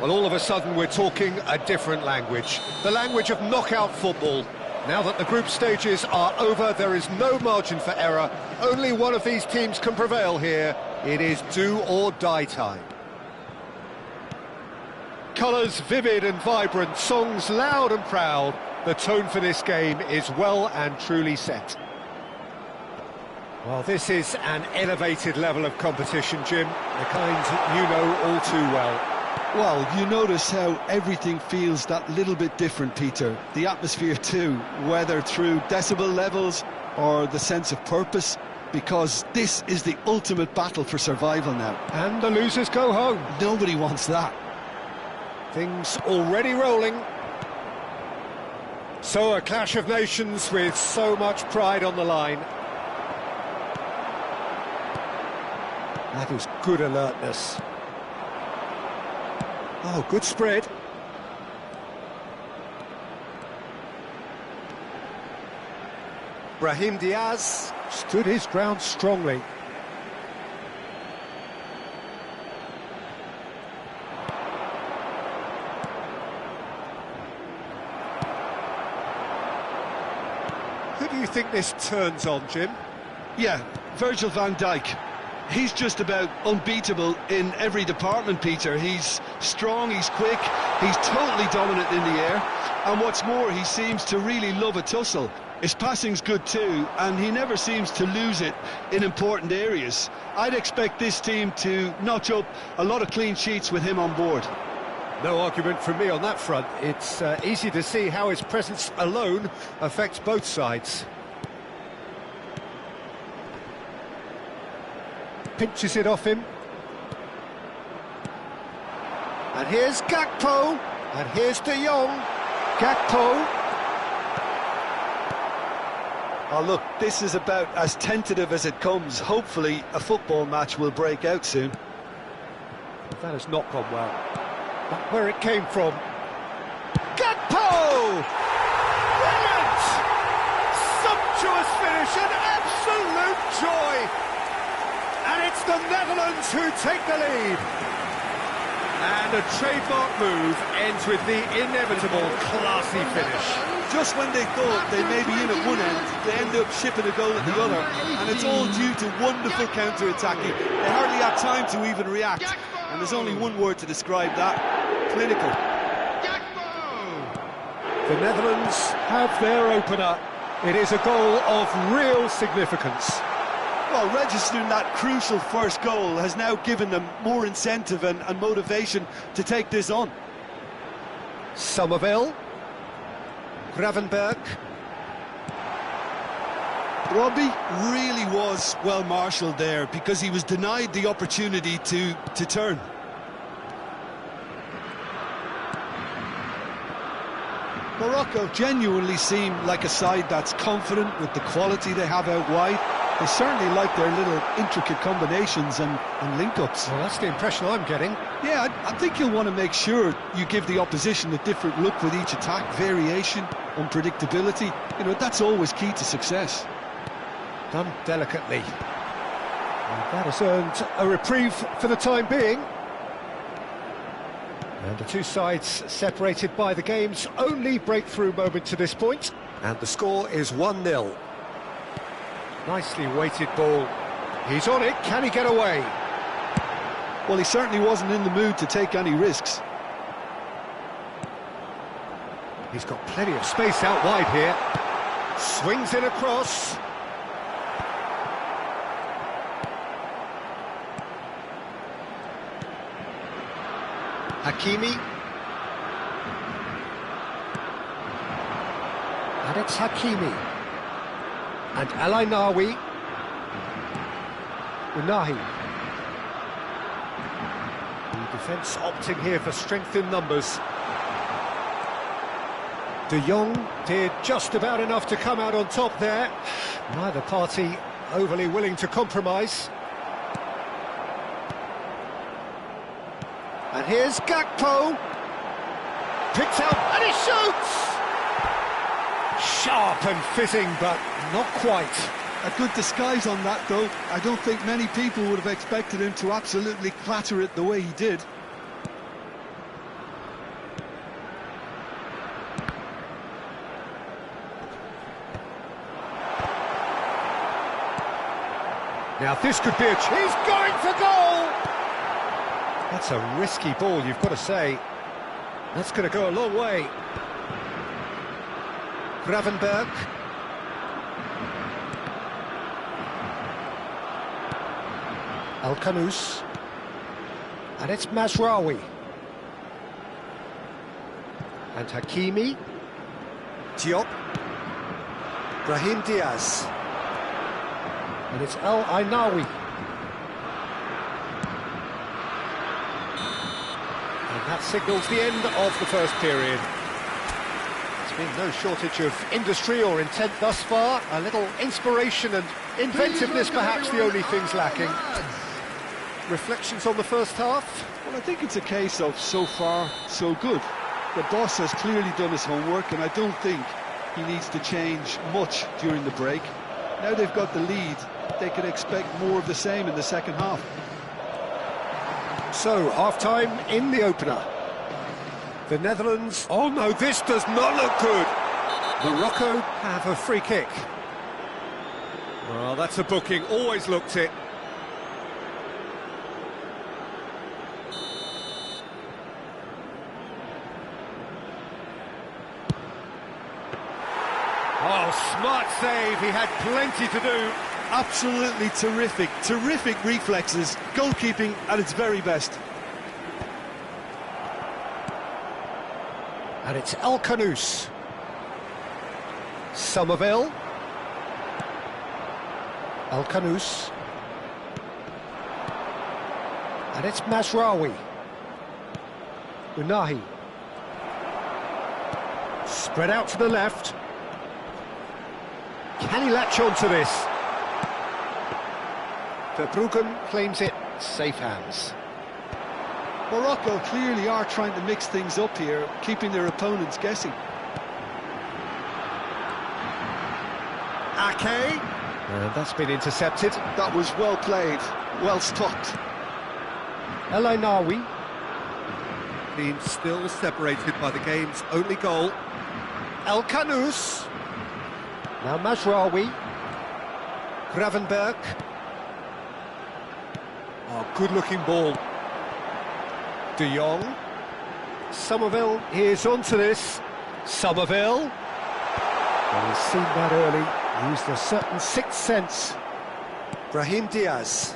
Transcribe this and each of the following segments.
Well, all of a sudden we're talking a different language. The language of knockout football. Now that the group stages are over, there is no margin for error. Only one of these teams can prevail here. It is do or die time. Colours vivid and vibrant, songs loud and proud. The tone for this game is well and truly set. Well, this is an elevated level of competition, Jim. The kind you know all too well. Well, you notice how everything feels that little bit different, Peter. The atmosphere too, whether through decibel levels or the sense of purpose, because this is the ultimate battle for survival now. And the losers go home. Nobody wants that. Things already rolling. So a clash of nations with so much pride on the line. That is good alertness. Oh, good spread. Brahim Diaz stood his ground strongly. Who do you think this turns on, Jim? Yeah, Virgil van Dijk. He's just about unbeatable in every department, Peter. He's strong, he's quick, he's totally dominant in the air. And what's more, he seems to really love a tussle. His passing's good too, and he never seems to lose it in important areas. I'd expect this team to notch up a lot of clean sheets with him on board. No argument from me on that front. It's easy to see how his presence alone affects both sides. Pinches it off him. And here's Gakpo. And here's De Jong. Gakpo. Oh, look, this is about as tentative as it comes. Hopefully, a football match will break out soon. That has not gone well. But where it came from. Gakpo! Brilliant! Sumptuous finish, an absolute joy! And it's the Netherlands who take the lead. And a trademark move ends with the inevitable classy finish. Just when they thought they may be in at one end, they end up shipping a goal at the other. And it's all due to wonderful counter-attacking. They hardly had time to even react. And there's only one word to describe that: clinical. The Netherlands have their opener. It is a goal of real significance. Well, registering that crucial first goal has now given them more incentive and motivation to take this on. Somerville. Gravenberg. Robbie really was well marshalled there because he was denied the opportunity to turn. Morocco genuinely seem like a side that's confident with the quality they have out wide. They certainly like their little intricate combinations and link-ups. Well, that's the impression I'm getting. Yeah, I think you'll want to make sure you give the opposition a different look with each attack. Variation, unpredictability, you know, that's always key to success. Done delicately. And that has earned a reprieve for the time being. And the two sides separated by the game's only breakthrough moment to this point. And the score is 1-0. Nicely weighted ball. He's on it, can he get away? Well, he certainly wasn't in the mood to take any risks. He's got plenty of space out wide here. Swings it across. Hakimi. And it's Hakimi. And Alainawi. Unahi. The defence opting here for strength in numbers. De Jong did just about enough to come out on top there. Neither party overly willing to compromise. And here's Gakpo. Picks out and he shoots! Sharp and fitting, but not quite. A good disguise on that, though. I don't think many people would have expected him to absolutely clatter it the way he did. Now this could be a... He's going for goal! That's a risky ball, you've got to say. That's going to go a long way. Gravenberg. Al-Khanous. And it's Mazraoui. And Hakimi. Diop. Brahim Diaz. And it's El-Ainaoui. And that signals the end of the first period. There's been no shortage of industry or intent thus far. A little inspiration and inventiveness perhaps the only things lacking. Reflections on the first half? Well, I think it's a case of so far, so good. The boss has clearly done his homework, and I don't think he needs to change much during the break. Now they've got the lead, they can expect more of the same in the second half. So, half-time in the opener. The Netherlands... Oh no, this does not look good! Morocco have a free kick. Well, that's a booking, always looked it. Oh, smart save, he had plenty to do. Absolutely terrific reflexes, goalkeeping at its very best. And it's Al-Khanous. Somerville. Al-Khanous. And it's Mazraoui. Unahi. Spread out to the left. Can he latch on to this? Verbruggen claims it, safe hands. Morocco clearly are trying to mix things up here, keeping their opponents guessing. Ake. That's been intercepted. That was well played, well stopped. El-Ainaoui. Being still separated by the game's only goal. El-Khanous. Now Mazraoui. Gravenberg. Oh, good-looking ball. De Jong. Somerville, he is onto this. Somerville. Well, he's seen that early. Used a certain sixth sense. Brahim Diaz.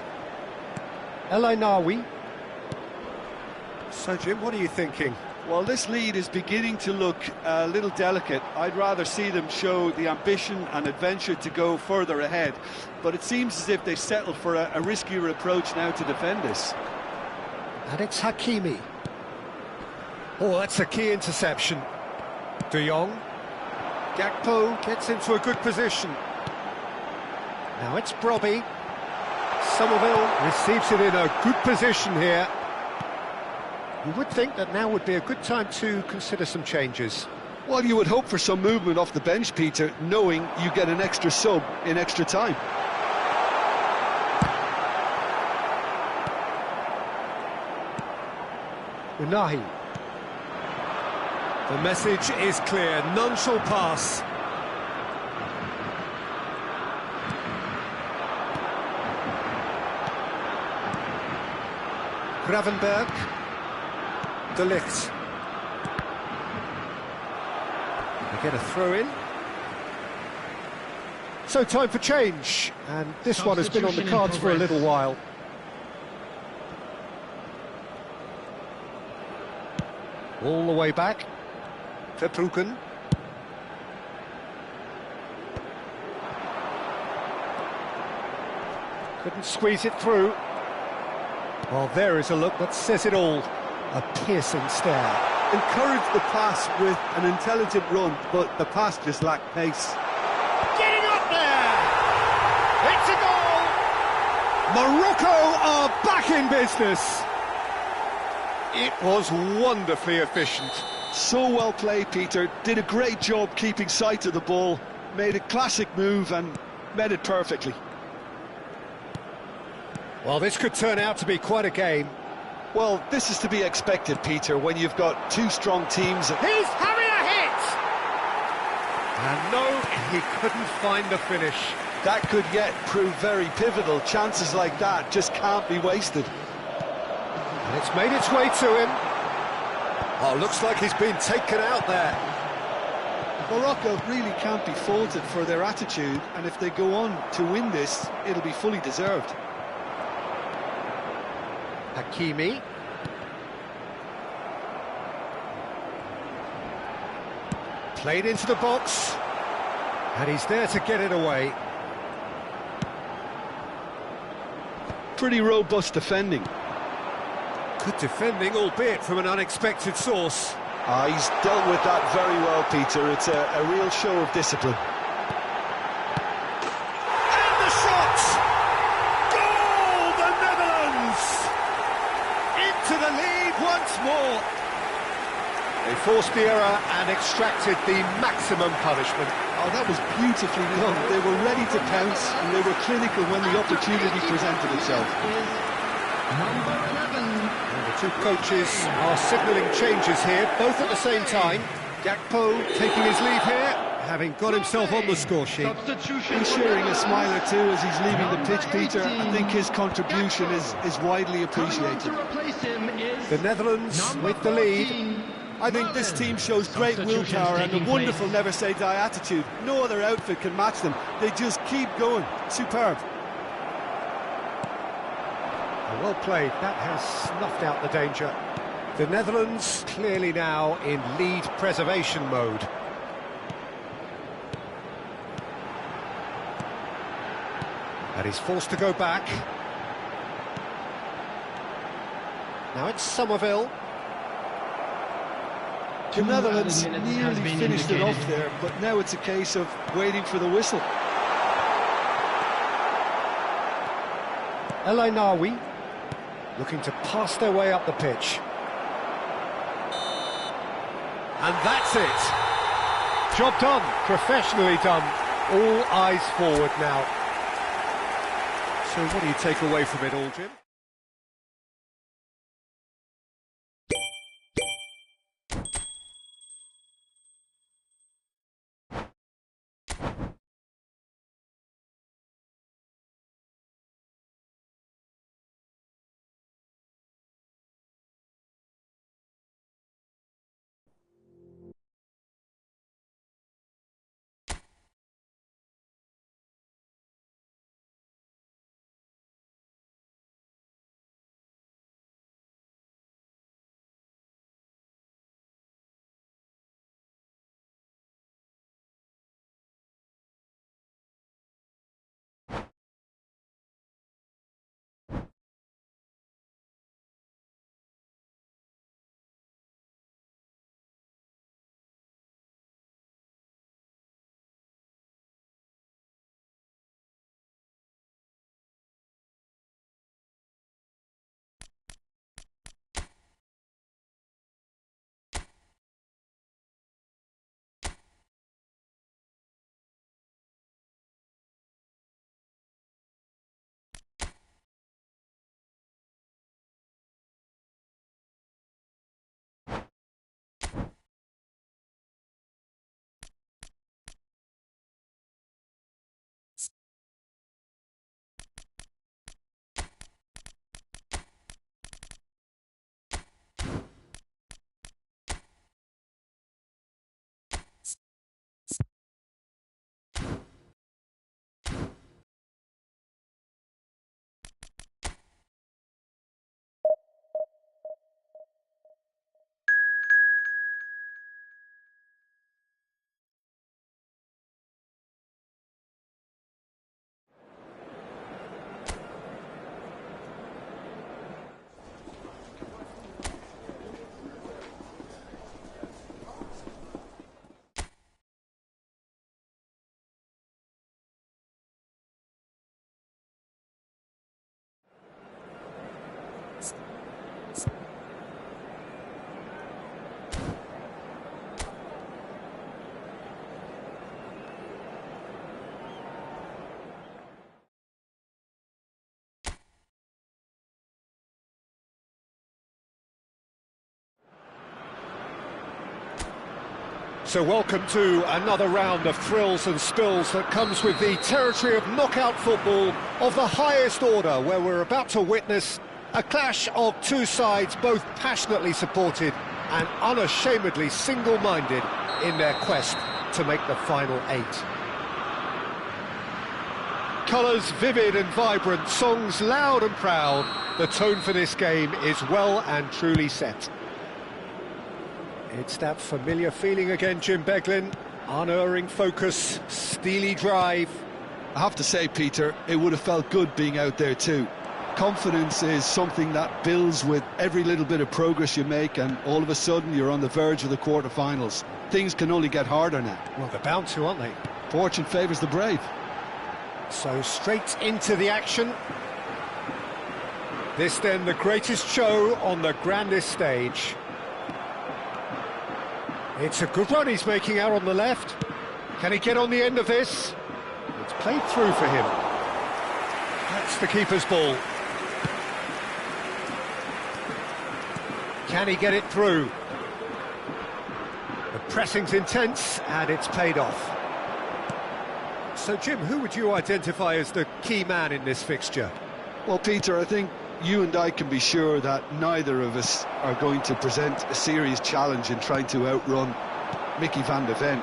El-Ainaoui. So, Jim, what are you thinking? Well, this lead is beginning to look a little delicate. I'd rather see them show the ambition and adventure to go further ahead. But it seems as if they settle for a riskier approach now to defend this. And it's Hakimi. Oh, that's a key interception. De Jong. Gakpo gets into a good position. Now it's Brobbey. Somerville receives it in a good position here. You would think that now would be a good time to consider some changes. Well, you would hope for some movement off the bench, Peter, knowing you get an extra sub in extra time. Unahi. The message is clear, none shall pass. Gravenberg. De Ligt. They get a throw in. So time for change, and this one has been on the cards for a little while. All the way back. Verbruggen. Couldn't squeeze it through. Well, there is a look that says it all. A piercing stare. Encouraged the pass with an intelligent run, but the pass just lacked pace. Getting up there! It's a goal! Morocco are back in business! It was wonderfully efficient. So well played, Peter. Did a great job keeping sight of the ball. Made a classic move and met it perfectly. Well, this could turn out to be quite a game. Well, this is to be expected, Peter, when you've got two strong teams. He's having a hit! And no, he couldn't find the finish. That could yet prove very pivotal. Chances like that just can't be wasted. And it's made its way to him. Oh, looks like he's been taken out there. Morocco really can't be faulted for their attitude, and if they go on to win this, it'll be fully deserved. Hakimi. Played into the box. And he's there to get it away. Pretty robust defending. Good defending, albeit from an unexpected source. He's dealt with that very well, Peter. It's a real show of discipline. And the shot! Goal, the Netherlands! Into the lead once more. They forced the error and extracted the maximum punishment. Oh, that was beautifully done. They were ready to pounce, and they were clinical when the opportunity presented itself. And the two coaches are signalling changes here, both at the same time. Gakpo taking his leave here, having got himself on the score sheet. He's sharing a smile or two as he's leaving the pitch, Peter. I think his contribution is widely appreciated. The Netherlands with the lead. I think this team shows great willpower and a wonderful never-say-die attitude. No other outfit can match them. They just keep going. Superb. Well played. That has snuffed out the danger. The Netherlands clearly now in lead preservation mode. And he's forced to go back. Now it's Somerville. The Netherlands nearly finished it off there, but now it's a case of waiting for the whistle. El Ainaoui looking to pass their way up the pitch. And that's it. Job done, professionally done. All eyes forward now. So what do you take away from it all, Jim? So welcome to another round of thrills and spills that comes with the territory of knockout football of the highest order, where we're about to witness a clash of two sides both passionately supported and unashamedly single-minded in their quest to make the final 8. Colours vivid and vibrant, songs loud and proud. The tone for this game is well and truly set. It's that familiar feeling again, Jim Beglin. Unerring focus, steely drive. I have to say, Peter, it would have felt good being out there too. Confidence is something that builds with every little bit of progress you make, and all of a sudden you're on the verge of the quarter-finals. Things can only get harder now. Well, they're bound to, aren't they? Fortune favours the brave. So straight into the action. This then the greatest show on the grandest stage. It's a good run he's making out on the left. Can he get on the end of this? It's played through for him. That's the keeper's ball. Can he get it through? The pressing's intense and it's paid off. So, Jim, who would you identify as the key man in this fixture? Well, Peter, I think you and I can be sure that neither of us are going to present a serious challenge in trying to outrun Mickey van de Ven.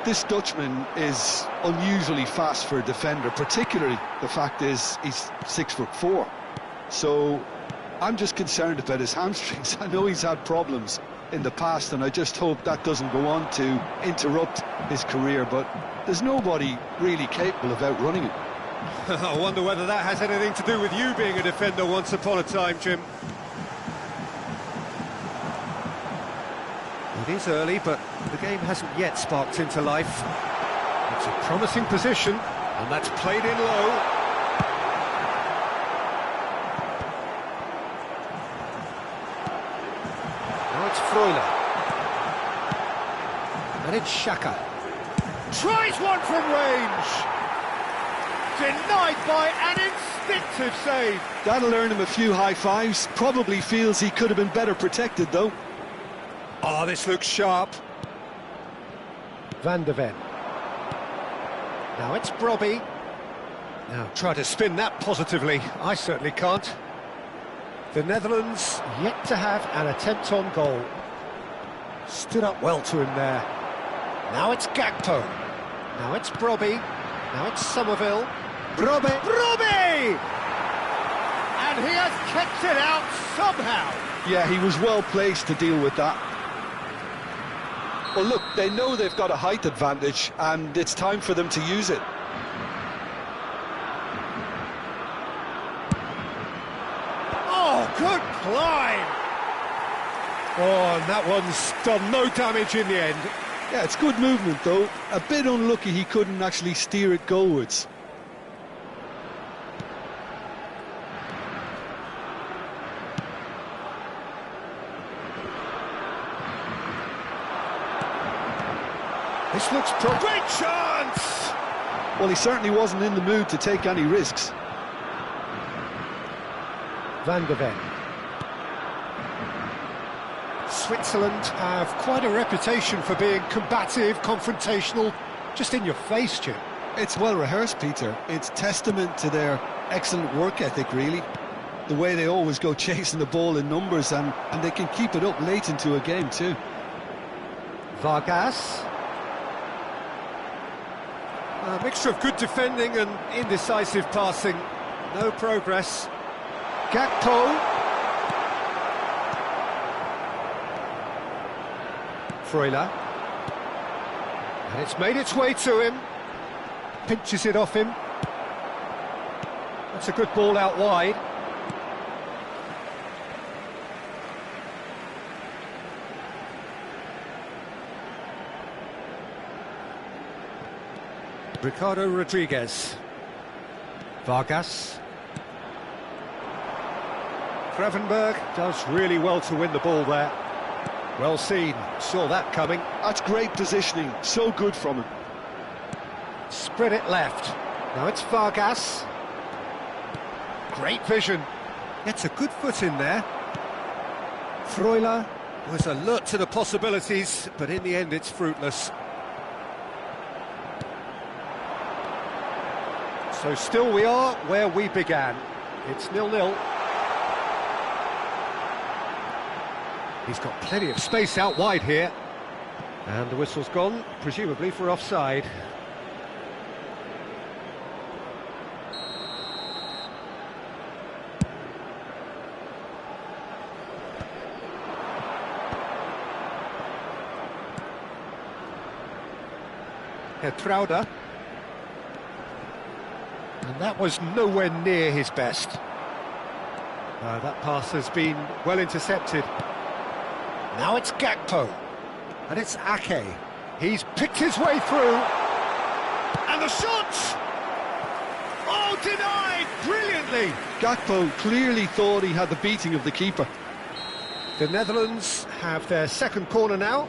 This Dutchman is unusually fast for a defender, particularly the fact is he's 6'4". So I'm just concerned about his hamstrings. I know he's had problems in the past, and I just hope that doesn't go on to interrupt his career, but there's nobody really capable of outrunning him. I wonder whether that has anything to do with you being a defender once upon a time, Jim. It is early, but the game hasn't yet sparked into life. It's a promising position, and that's played in low. Now it's Freuler. And it's Xhaka. Tries one from range! Denied by an instinctive save. That'll earn him a few high fives. Probably feels he could have been better protected, though. Oh, this looks sharp. Van de Ven. Now it's Brobby. Now try to spin that positively. I certainly can't. The Netherlands yet to have an attempt on goal. Stood up well to him there. Now it's Gakpo. Now it's Brobby. Now it's Somerville. Brobby! Brobby! And he has kept it out somehow. Yeah, he was well placed to deal with that. Well, look, they know they've got a height advantage, and it's time for them to use it. Oh, good climb! Oh, and that one's done no damage in the end. Yeah, it's good movement, though. A bit unlucky he couldn't actually steer it goalwards. This looks great chance! Well, he certainly wasn't in the mood to take any risks. Van de Ven. Switzerland have quite a reputation for being combative, confrontational, just in your face, Jim. It's well rehearsed, Peter. It's testament to their excellent work ethic, really. The way they always go chasing the ball in numbers, and they can keep it up late into a game too. Vargas. A mixture of good defending and indecisive passing. No progress. Gakpo. Freuler. And it's made its way to him. Pinches it off him. That's a good ball out wide. Ricardo Rodriguez. Vargas. Gravenberg does really well to win the ball there. Well seen, saw that coming. That's great positioning, so good from him. Spread it left. Now it's Vargas. Great vision. Gets a good foot in there. Freuler Was alert to the possibilities, but in the end it's fruitless. So still we are where we began. It's 0-0. He's got plenty of space out wide here. And the whistle's gone, presumably for offside. Trauder. And that was nowhere near his best. That pass has been well intercepted. Now it's Gakpo. And it's Ake. He's picked his way through. And the shot! Oh, denied brilliantly! Gakpo clearly thought he had the beating of the keeper. The Netherlands have their second corner now.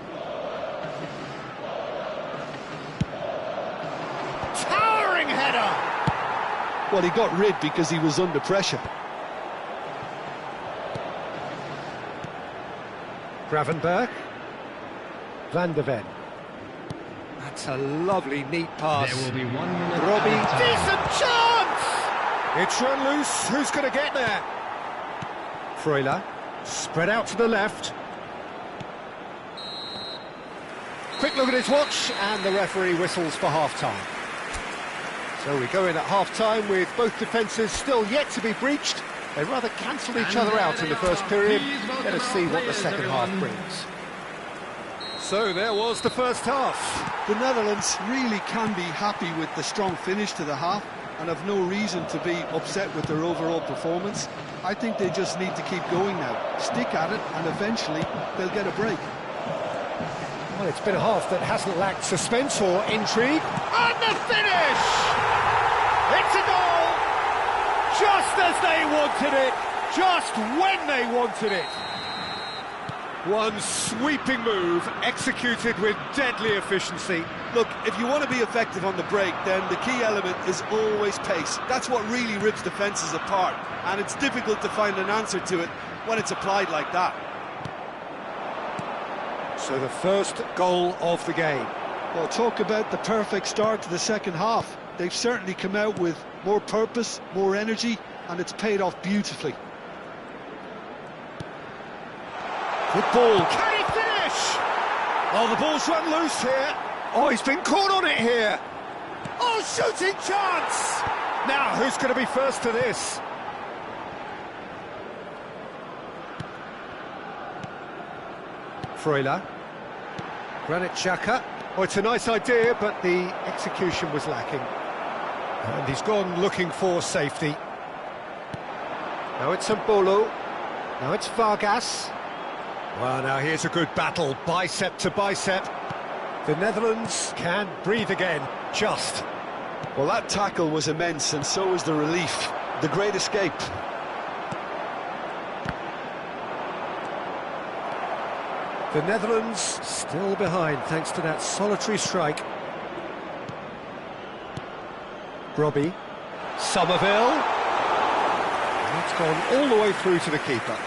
Towering header! Well, he got rid because he was under pressure. Gravenberg. Van de Ven. That's a lovely, neat pass. There will be 1 minute. Robbie, decent chance! It's run loose. Who's going to get there? Freuler. Spread out to the left. Quick look at his watch, and the referee whistles for half-time. So we go in at half-time with both defences still yet to be breached. They rather cancelled each other out in the first period. Let us see what the second half brings. So there was the first half. The Netherlands really can be happy with the strong finish to the half and have no reason to be upset with their overall performance. I think they just need to keep going now, stick at it, and eventually they'll get a break. Well, it's been a half that hasn't lacked suspense or intrigue. And the finish! It's a goal! Just as they wanted it, just when they wanted it. One sweeping move, executed with deadly efficiency. Look, if you want to be effective on the break, then the key element is always pace. That's what really rips defences apart, and it's difficult to find an answer to it when it's applied like that. So the first goal of the game. Well, talk about the perfect start to the second half. They've certainly come out with more purpose, more energy, and it's paid off beautifully. Good ball. Can he finish? Oh, the ball's run loose here. Oh, he's been caught on it here. Oh, shooting chance! Now, who's going to be first to this? Freuler. Granit Xhaka. Oh, it's a nice idea, but the execution was lacking. And he's gone looking for safety. Now it's Mbolo. Now it's Vargas. Well, now here's a good battle, bicep to bicep. The Netherlands can breathe again, just. Well, that tackle was immense, and so was the relief. The great escape. The Netherlands still behind, thanks to that solitary strike. Robbie. Somerville. And it's gone all the way through to the keeper.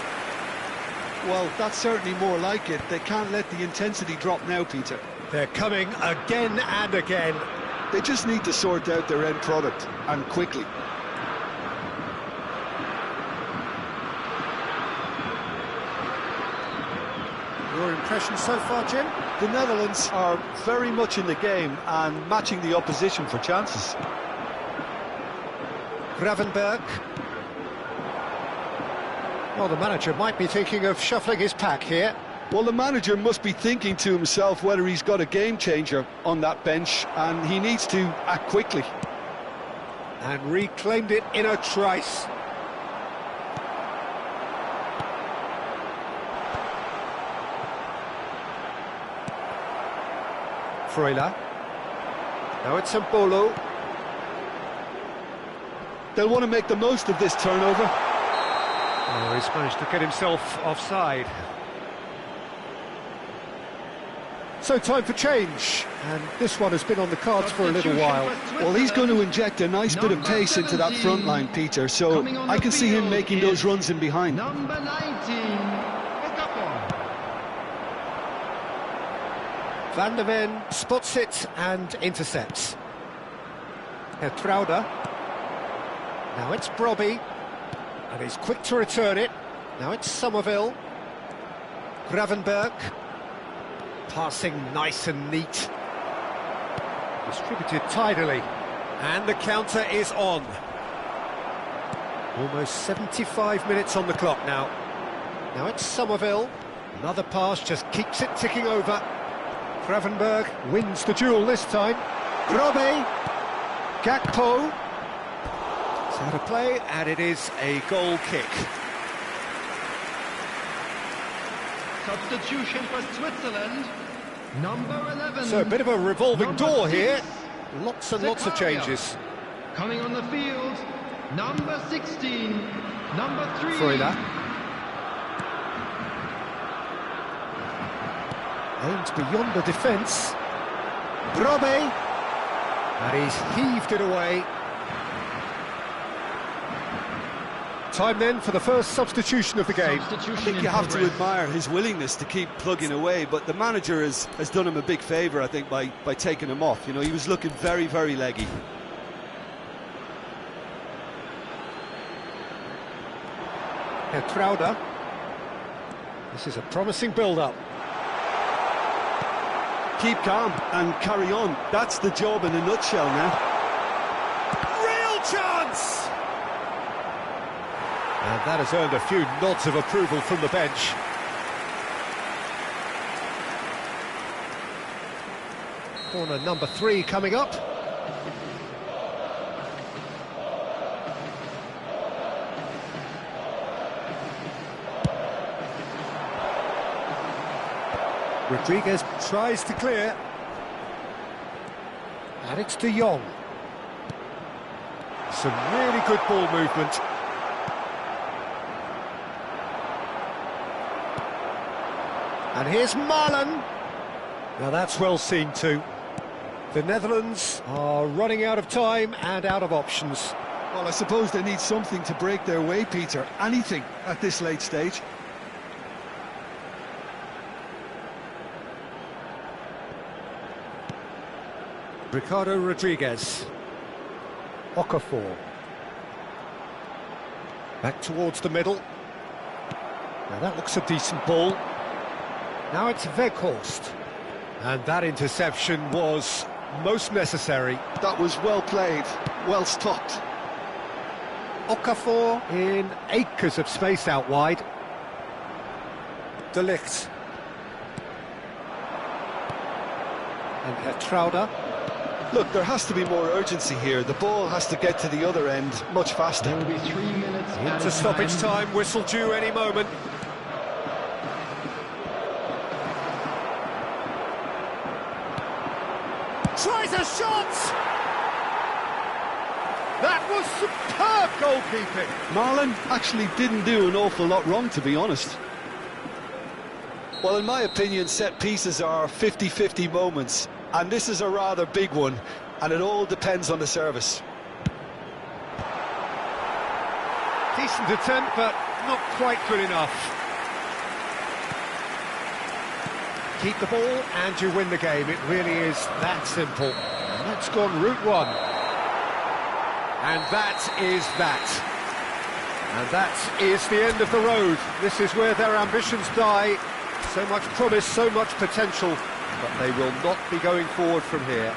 Well, that's certainly more like it. They can't let the intensity drop now, Peter. They're coming again and again. They just need to sort out their end product, and quickly. Your impression so far, Jim? The Netherlands are very much in the game and matching the opposition for chances. Gravenberg. Well, the manager might be thinking of shuffling his pack here. Well, the manager must be thinking to himself whether he's got a game changer on that bench, and he needs to act quickly. And reclaimed it in a trice. Freuler. Now it's Mbolo. They'll want to make the most of this turnover. Oh, he's managed to get himself offside. So time for change, and this one has been on the cards for a little while. Well, he's going to inject a nice bit of pace into that front line, Peter, so I can see him making those runs in behind. Number 19, Van der Ven spots it and intercepts. Hertrauda. Now it's Brobby, and he's quick to return it. Now it's Somerville. Gravenberg. Passing nice and neat. Distributed tidily. And the counter is on. Almost 75 minutes on the clock now. Now it's Somerville. Another pass just keeps it ticking over. Gravenberg wins the duel this time. Brobby. Gakpo. It's out of play, and it is a goal kick. Substitution for Switzerland, number 11. So a bit of a revolving number door 6, here. Lots and lots of changes. Coming on the field, number 16, number 3. Freuler. Aimed beyond the defence. Brobby. And he's heaved it away. Time then for the first substitution of the game. I think you have to admire his willingness to keep plugging away, but the manager has done him a big favour, I think, by taking him off. You know, he was looking very, very leggy. Hertrauda. This is a promising build-up. Keep calm and carry on. That's the job in a nutshell now. Real chance! And that has earned a few nods of approval from the bench. Corner number 3 coming up. Rodriguez tries to clear. And it's De Jong. Some really good ball movement. And here's Malen. Now that's well seen too. The Netherlands are running out of time and out of options. Well, I suppose they need something to break their way, Peter. Anything at this late stage. Ricardo Rodriguez. Okafor. Back towards the middle. Now that looks a decent ball. Now it's Weghorst. And that interception was most necessary. That was well played, well stopped. Okafor in acres of space out wide. De Ligt. And Hertrauda. Look, there has to be more urgency here. The ball has to get to the other end much faster. There will be 3 minutes Into stoppage time, whistle due any moment. Tries a shot! That was superb goalkeeping. Marlon actually didn't do an awful lot wrong, to be honest. Well, in my opinion, set pieces are 50-50 moments, and this is a rather big one, and it all depends on the service. Decent attempt, but not quite good enough. Keep the ball and you win the game. It really is that simple. And that's gone route 1. And that is that. And that is the end of the road. This is where their ambitions die. So much promise, so much potential, but they will not be going forward from here.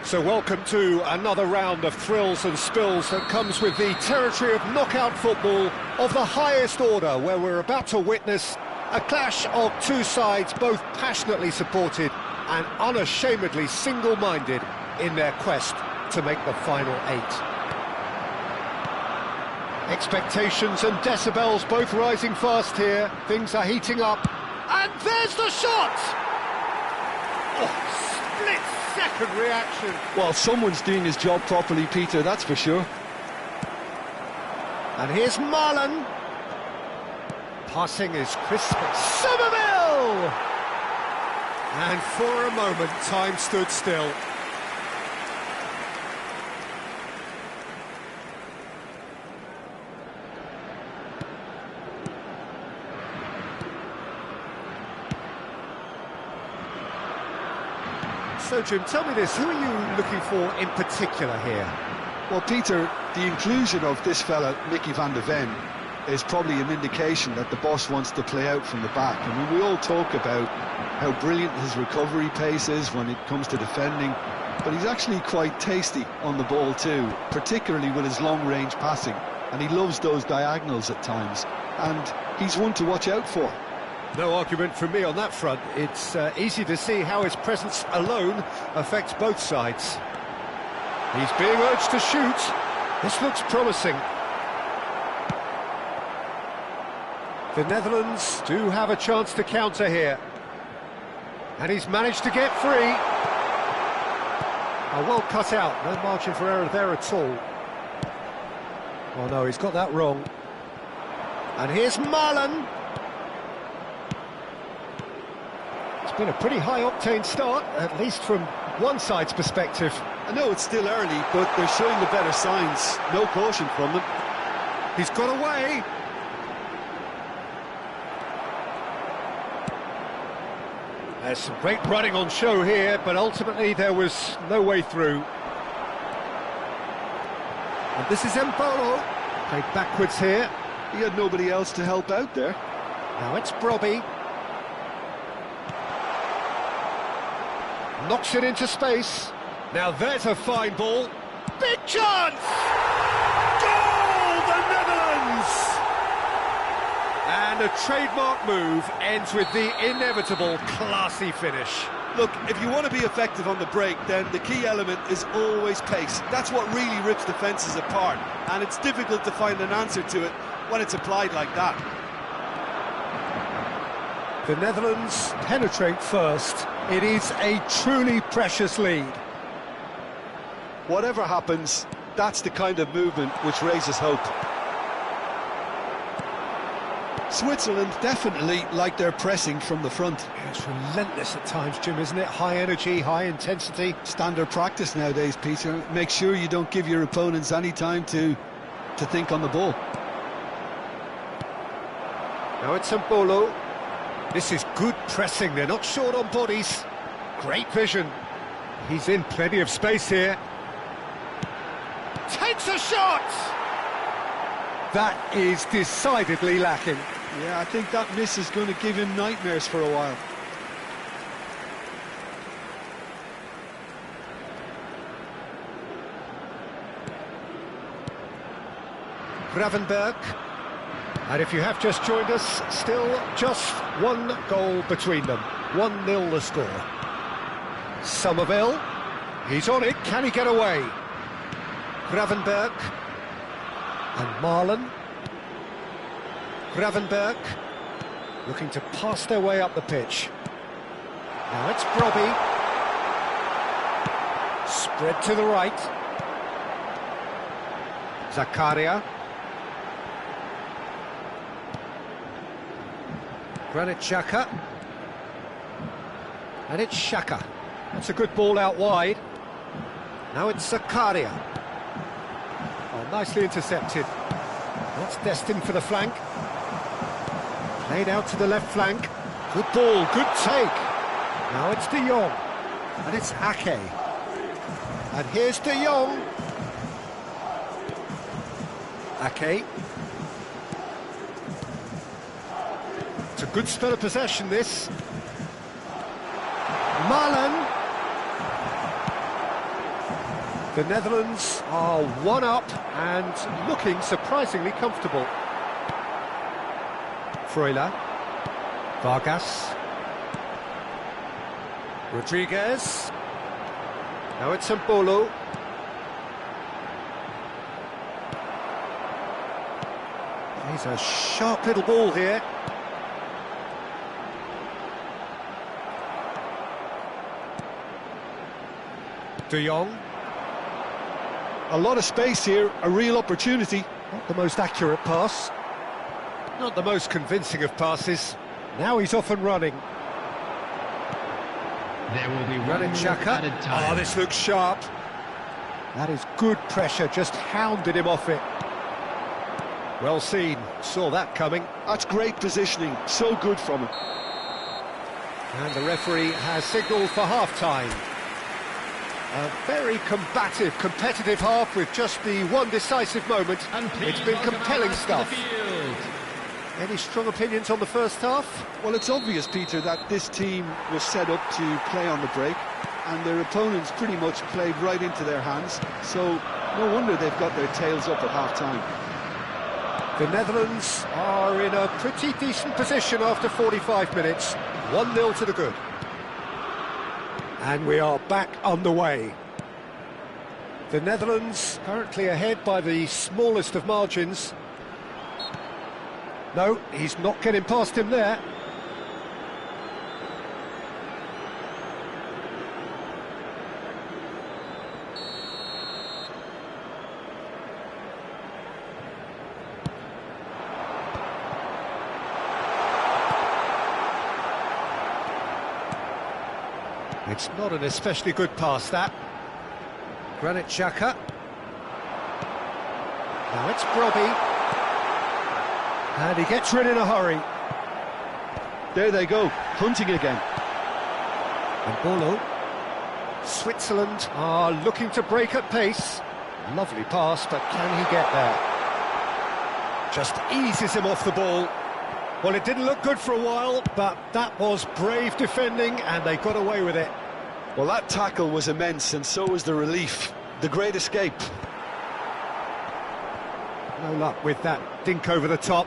So welcome to another round of thrills and spills that comes with the territory of knockout football of the highest order, where we're about to witness a clash of two sides both passionately supported and unashamedly single-minded in their quest to make the final eight. Expectations and decibels both rising fast here. Things are heating up. And there's the shot! Oh, split-second reaction. Well, someone's doing his job properly, Peter, that's for sure. And here's Marlon. Passing is crisp. Somerville! And for a moment, time stood still. So, Jim, tell me this, who are you looking for in particular here? Well, Peter, the inclusion of this fella, Mickey van de Ven, is probably an indication that the boss wants to play out from the back. I mean, we all talk about how brilliant his recovery pace is when it comes to defending, but he's actually quite tasty on the ball too, particularly with his long-range passing, and he loves those diagonals at times, and he's one to watch out for. No argument from me on that front. It's easy to see how his presence alone affects both sides. He's being urged to shoot. This looks promising. The Netherlands do have a chance to counter here. And he's managed to get free. Oh, well cut out. No margin for error there at all. Oh no, he's got that wrong. And here's Marlon. It's been a pretty high-octane start, at least from one side's perspective. I know it's still early, but they're showing the better signs. No caution from them. He's got away. There's some great running on show here, but ultimately there was no way through. And this is Mbolo. Played backwards here. He had nobody else to help out there. Now it's Brobby. Knocks it into space. Now there's a fine ball. Big chance! Goal, the Netherlands! And a trademark move ends with the inevitable classy finish. Look, if you want to be effective on the break, then the key element is always pace. That's what really rips defences apart, and it's difficult to find an answer to it when it's applied like that. The Netherlands penetrate first. It is a truly precious lead. Whatever happens, that's the kind of movement which raises hope. Switzerland definitely like their pressing from the front. Yeah, it's relentless at times, Jim, isn't it? High energy, high intensity. Standard practice nowadays, Peter. Make sure you don't give your opponents any time to think on the ball. Now it's Mbolo. This is good pressing, they're not short on bodies. Great vision. He's in plenty of space here. Takes a shot! That is decidedly lacking. Yeah, I think that miss is going to give him nightmares for a while. Gravenberg. And if you have just joined us, still just one goal between them. 1-0 the score. Somerville. He's on it. Can he get away? Gravenberg. And Marlon. Gravenberg. Looking to pass their way up the pitch. Now it's Brobby. Spread to the right. Zakaria. Granit Xhaka. And it's Xhaka. That's a good ball out wide. Now it's Zakaria. Oh, nicely intercepted. That's destined for the flank. Played out to the left flank. Good ball, good take. Now it's De Jong. And it's Ake. And here's De Jong. Ake. It's a good spell of possession, this. Marlon. The Netherlands are one up and looking surprisingly comfortable. Freuler. Vargas. Rodriguez. Now it's Mbolo. He's a sharp little ball here. De Jong. A lot of space here, a real opportunity. Not the most accurate pass. Not the most convincing of passes. Now he's off and running. There will be Granit Xhaka. Oh, this looks sharp. That is good pressure, just hounded him off it. Well seen, saw that coming. That's great positioning, so good from him. And the referee has signalled for half-time. A very combative, competitive half with just the one decisive moment. It's been compelling stuff. Any strong opinions on the first half? Well, it's obvious, Peter, that this team was set up to play on the break, and their opponents pretty much played right into their hands, so no wonder they've got their tails up at half-time. The Netherlands are in a pretty decent position after 45 minutes. 1-0 to the good. And we are back underway. The Netherlands currently ahead by the smallest of margins. No, he's not getting past him there. It's not an especially good pass, that. Granit Xhaka. Now it's Brobbey. And he gets rid in a hurry. There they go, hunting again. Mbolo. Switzerland are looking to break at pace. Lovely pass, but can he get there? Just eases him off the ball. Well, it didn't look good for a while, but that was brave defending, and they got away with it. Well, that tackle was immense, and so was the relief. The great escape. No luck with that dink over the top.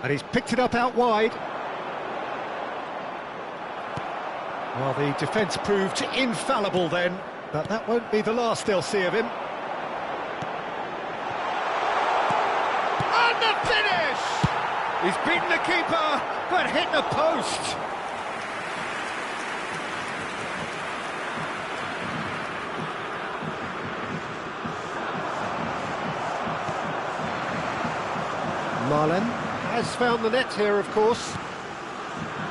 And he's picked it up out wide. Well, the defence proved infallible then, but that won't be the last they'll see of him. And the finish! He's beaten the keeper, but hit the post. Marlen has found the net here, of course.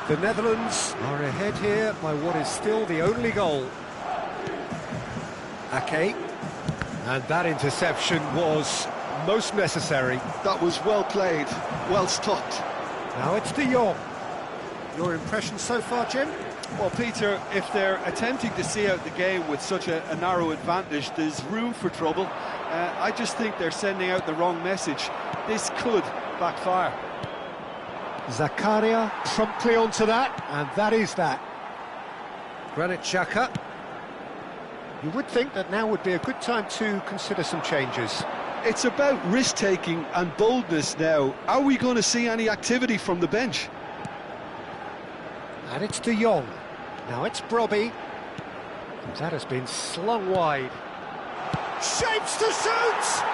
The Netherlands are ahead here by what is still the only goal. Ake. And that interception was most necessary. That was well played, well stopped. Now it's De Jong. Your impressions so far, Jim? Well, Peter, if they're attempting to see out the game with such a narrow advantage, there's room for trouble. I just think they're sending out the wrong message. This could backfire. Zakaria promptly onto that, and that is that. Granit Xhaka. You would think that now would be a good time to consider some changes. It's about risk-taking and boldness now. Are we going to see any activity from the bench? And it's De Jong. Now it's Brobbey. That has been slung wide. Shapes to shoot!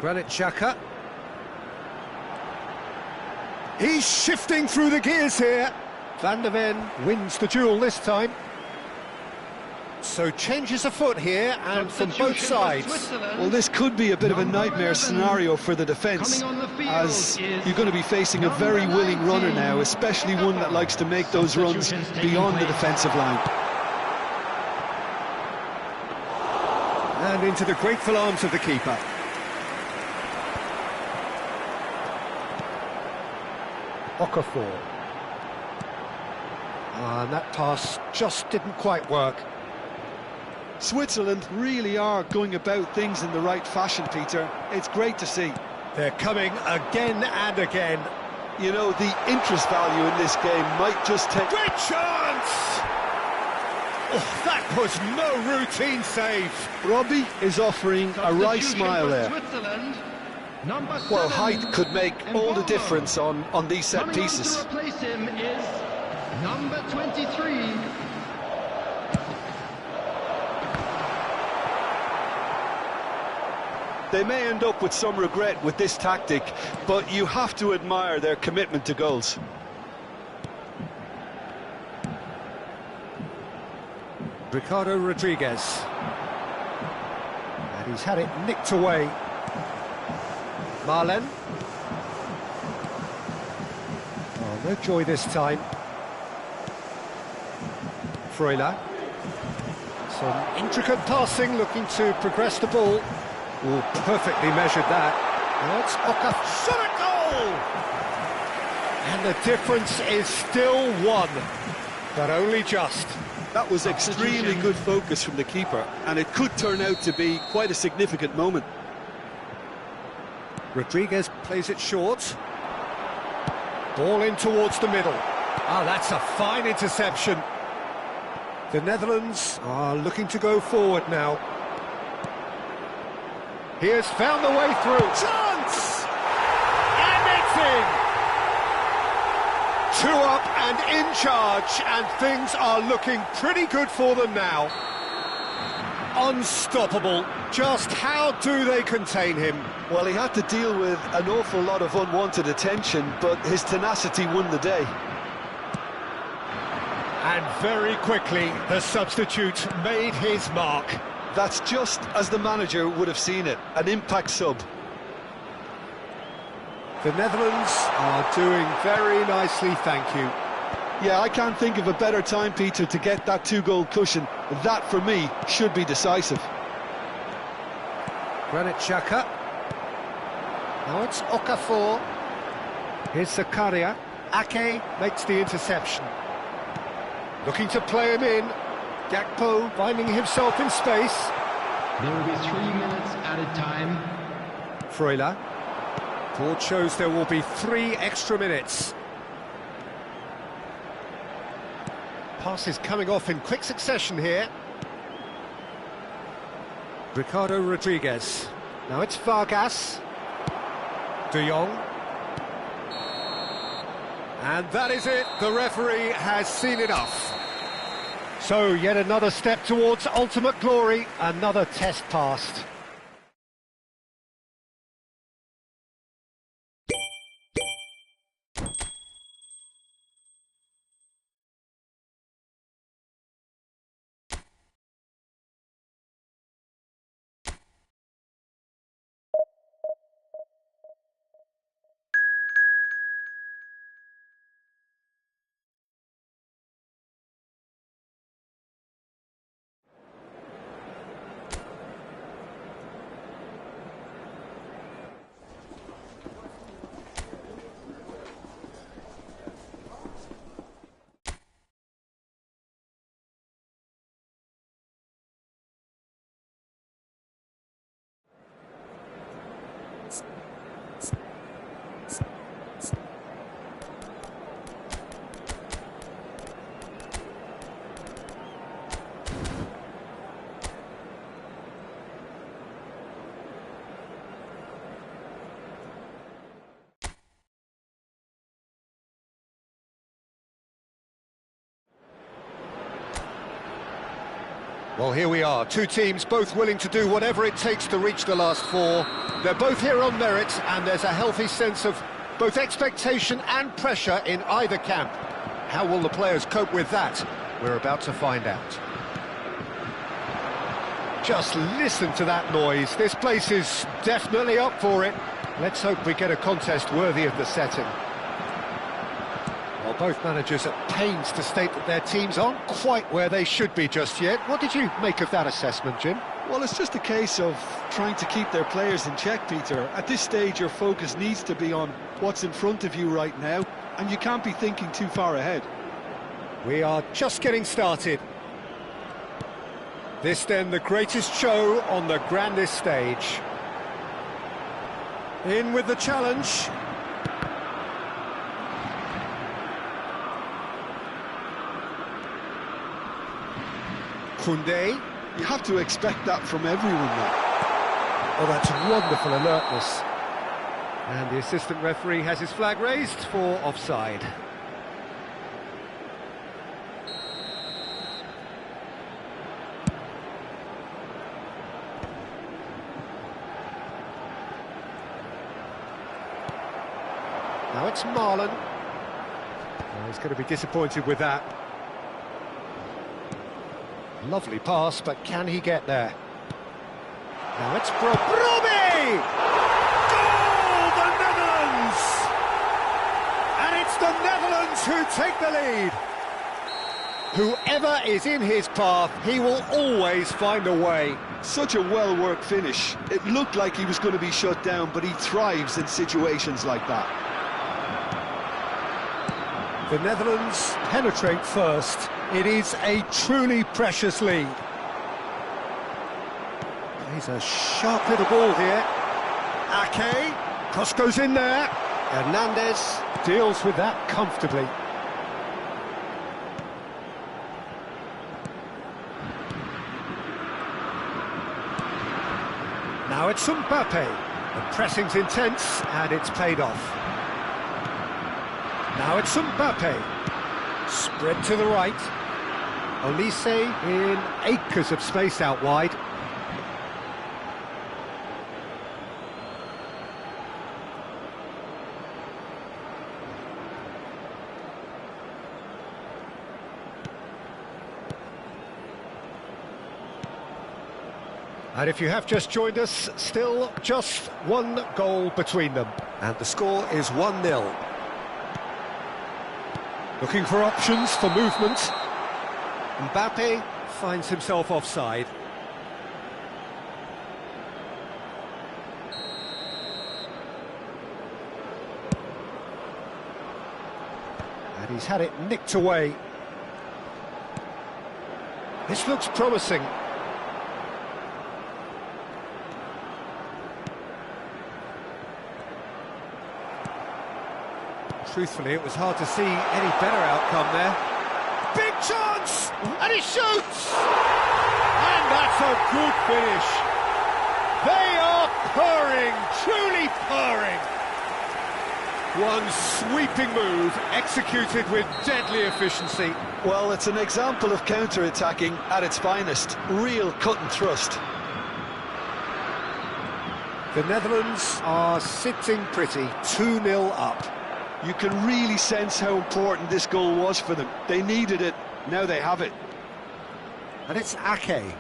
Granit Xhaka. He's shifting through the gears here. Van der Ven wins the duel this time. So changes afoot here, and from both sides. Well, this could be a bit of a nightmare scenario for the defence, as you're going to be facing a very willing runner now, especially one that likes to make those runs beyond the defensive line. And into the grateful arms of the keeper. Okafor. And that pass just didn't quite work. Switzerland really are going about things in the right fashion, Peter. It's great to see. They're coming again and again. You know, the interest value in this game might just take... Great chance! Oh, that was no routine save. Robbie is offering a wry smile there. Well, height could make all the difference on these set pieces. To replace him is number 23. They may end up with some regret with this tactic, but you have to admire their commitment to goals. Ricardo Rodriguez. And he's had it nicked away. Marlen. Oh, no joy this time. Freuler. Some intricate passing, looking to progress the ball. Oh, perfectly measured that. Now it's shot a goal! And the difference is still one, but only just. That was extremely good focus from the keeper, and it could turn out to be quite a significant moment. Rodriguez plays it short. Ball in towards the middle. Ah, that's a fine interception. The Netherlands are looking to go forward now. He has found the way through. Chance! And it's in! 2 up and in charge, and things are looking pretty good for them now. Unstoppable. Just how do they contain him? Well, he had to deal with an awful lot of unwanted attention, but his tenacity won the day. And very quickly, the substitute made his mark. That's just as the manager would have seen it, an impact sub. The Netherlands are doing very nicely, thank you. Yeah, I can't think of a better time, Peter, to get that 2-goal cushion. That, for me, should be decisive. Granit Xhaka. Now it's Okafor. Here's Zakaria. Ake makes the interception. Looking to play him in. Gakpo finding himself in space. There will be 3 minutes added time. Freuler. Board shows there will be 3 extra minutes. Passes coming off in quick succession here. Ricardo Rodriguez. Now it's Vargas. De Jong. And that is it. The referee has seen enough. So, yet another step towards ultimate glory, another test passed. Well, here we are, 2 teams both willing to do whatever it takes to reach the last 4. They're both here on merit, and there's a healthy sense of both expectation and pressure in either camp. How will the players cope with that? We're about to find out. Just listen to that noise. This place is definitely up for it. Let's hope we get a contest worthy of the setting. Well, both managers at pains to state that their teams aren't quite where they should be just yet. What did you make of that assessment, Jim? Well, it's just a case of trying to keep their players in check, Peter. At this stage, your focus needs to be on what's in front of you right now, and you can't be thinking too far ahead. We are just getting started. This then the greatest show on the grandest stage. In with the challenge. Koundé. You have to expect that from everyone now. Oh, that's wonderful alertness. And the assistant referee has his flag raised for offside. Now it's Marlon. Oh, he's going to be disappointed with that. Lovely pass, but can he get there? Now it's Brobbey! Goal, the Netherlands! And it's the Netherlands who take the lead. Whoever is in his path, he will always find a way. Such a well-worked finish. It looked like he was going to be shut down, but he thrives in situations like that. The Netherlands penetrate first. It is a truly precious lead. He's a sharp little ball here. Ake, cross goes in there. Hernandez deals with that comfortably. Now it's Mbappe. The pressing's intense and it's paid off. Now it's Mbappe. Spread to the right. Olise in acres of space out wide. And if you have just joined us, still just one goal between them. And the score is 1-0. Looking for options for movement. Mbappe finds himself offside. And he's had it nicked away. This looks promising. Truthfully, it was hard to see any better outcome there. Big chance! And he shoots! And that's a good finish. They are purring, truly purring. One sweeping move, executed with deadly efficiency. Well, it's an example of counter-attacking at its finest. Real cut and thrust. The Netherlands are sitting pretty, 2-0 up. You can really sense how important this goal was for them. They needed it, now they have it. And it's Ake.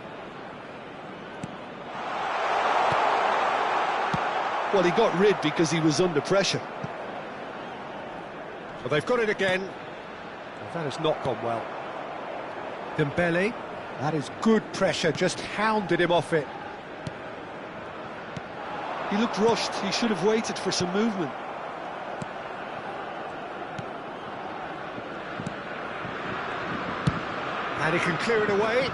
Well, he got rid because he was under pressure. Well, they've got it again. Well, that has not gone well. Dembele, that is good pressure, just hounded him off it. He looked rushed, he should have waited for some movement. And he can clear it away.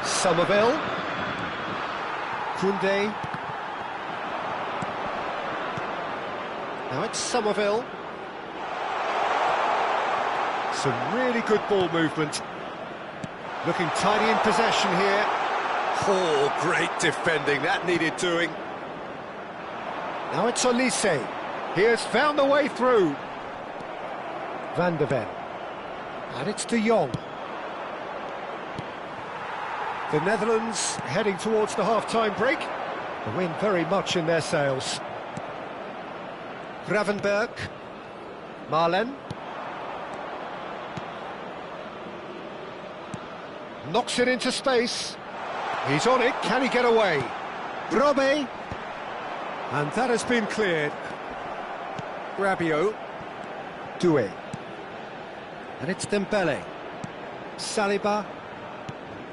Somerville. Koundé. Now it's Somerville. Some really good ball movement. Looking tidy in possession here. Oh, great defending, that needed doing. Now it's Olise. He has found the way through. Van de Ven. And it's De Jong. The Netherlands heading towards the half-time break. The wind very much in their sails. Gravenberg. Marlen. Knocks it into space. He's on it, can he get away? Brobbey. And that has been cleared. Rabiot. Doué. And it's Dembele. Saliba.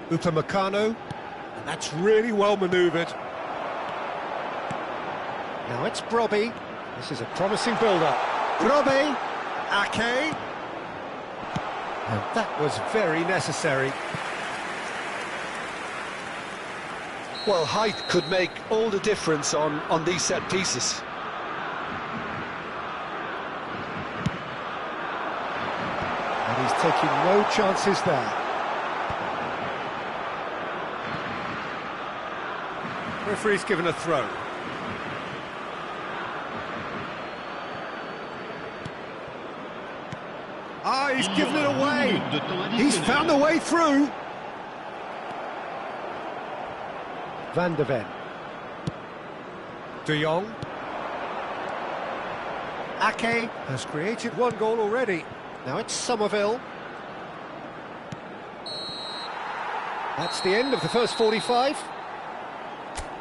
Upamecano. And that's really well manoeuvred. Now it's Brobbey. This is a promising build-up. Brobbey. Ake. And that was very necessary. Well, height could make all the difference on these set pieces. He's taking no chances there. Referee's given a throw. Ah, he's given it away. He's found a way through. Van de Ven. De Jong. Ake has created one goal already. Now it's Somerville. That's the end of the first 45.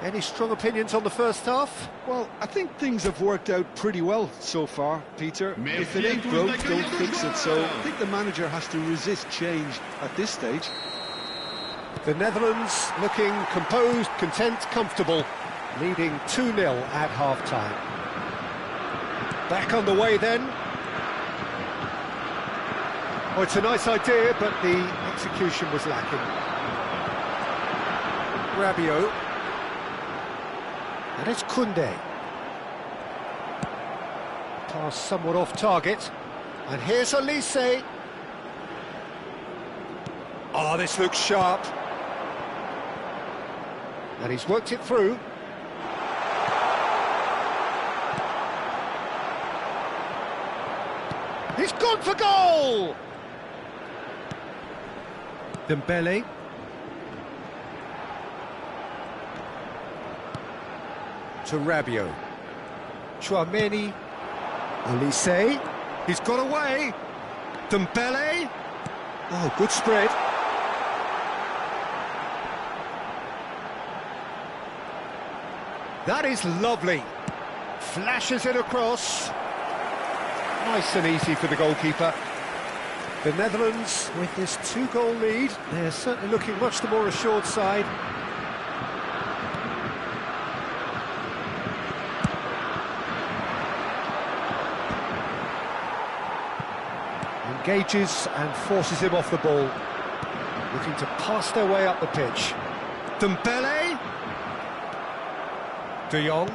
Any strong opinions on the first half? Well, I think things have worked out pretty well so far, Peter. If it ain't broke, don't fix it. So I think the manager has to resist change at this stage. The Netherlands looking composed, content, comfortable, leading 2-0 at half-time. Back on the way then. Oh, it's a nice idea, but the execution was lacking. Rabiot. And it's Koundé. Pass somewhat off target. And here's Olise. Oh, this looks sharp. And he's worked it through. He's gone for goal! Dembele. To Rabiot. Chouameni. Olise. He's got away. Dembele. Oh, good spread. That is lovely. Flashes it across. Nice and easy for the goalkeeper. The Netherlands, with this 2-goal lead, they're certainly looking much the more assured side. Engages and forces him off the ball. Looking to pass their way up the pitch. Dembele. De Jong.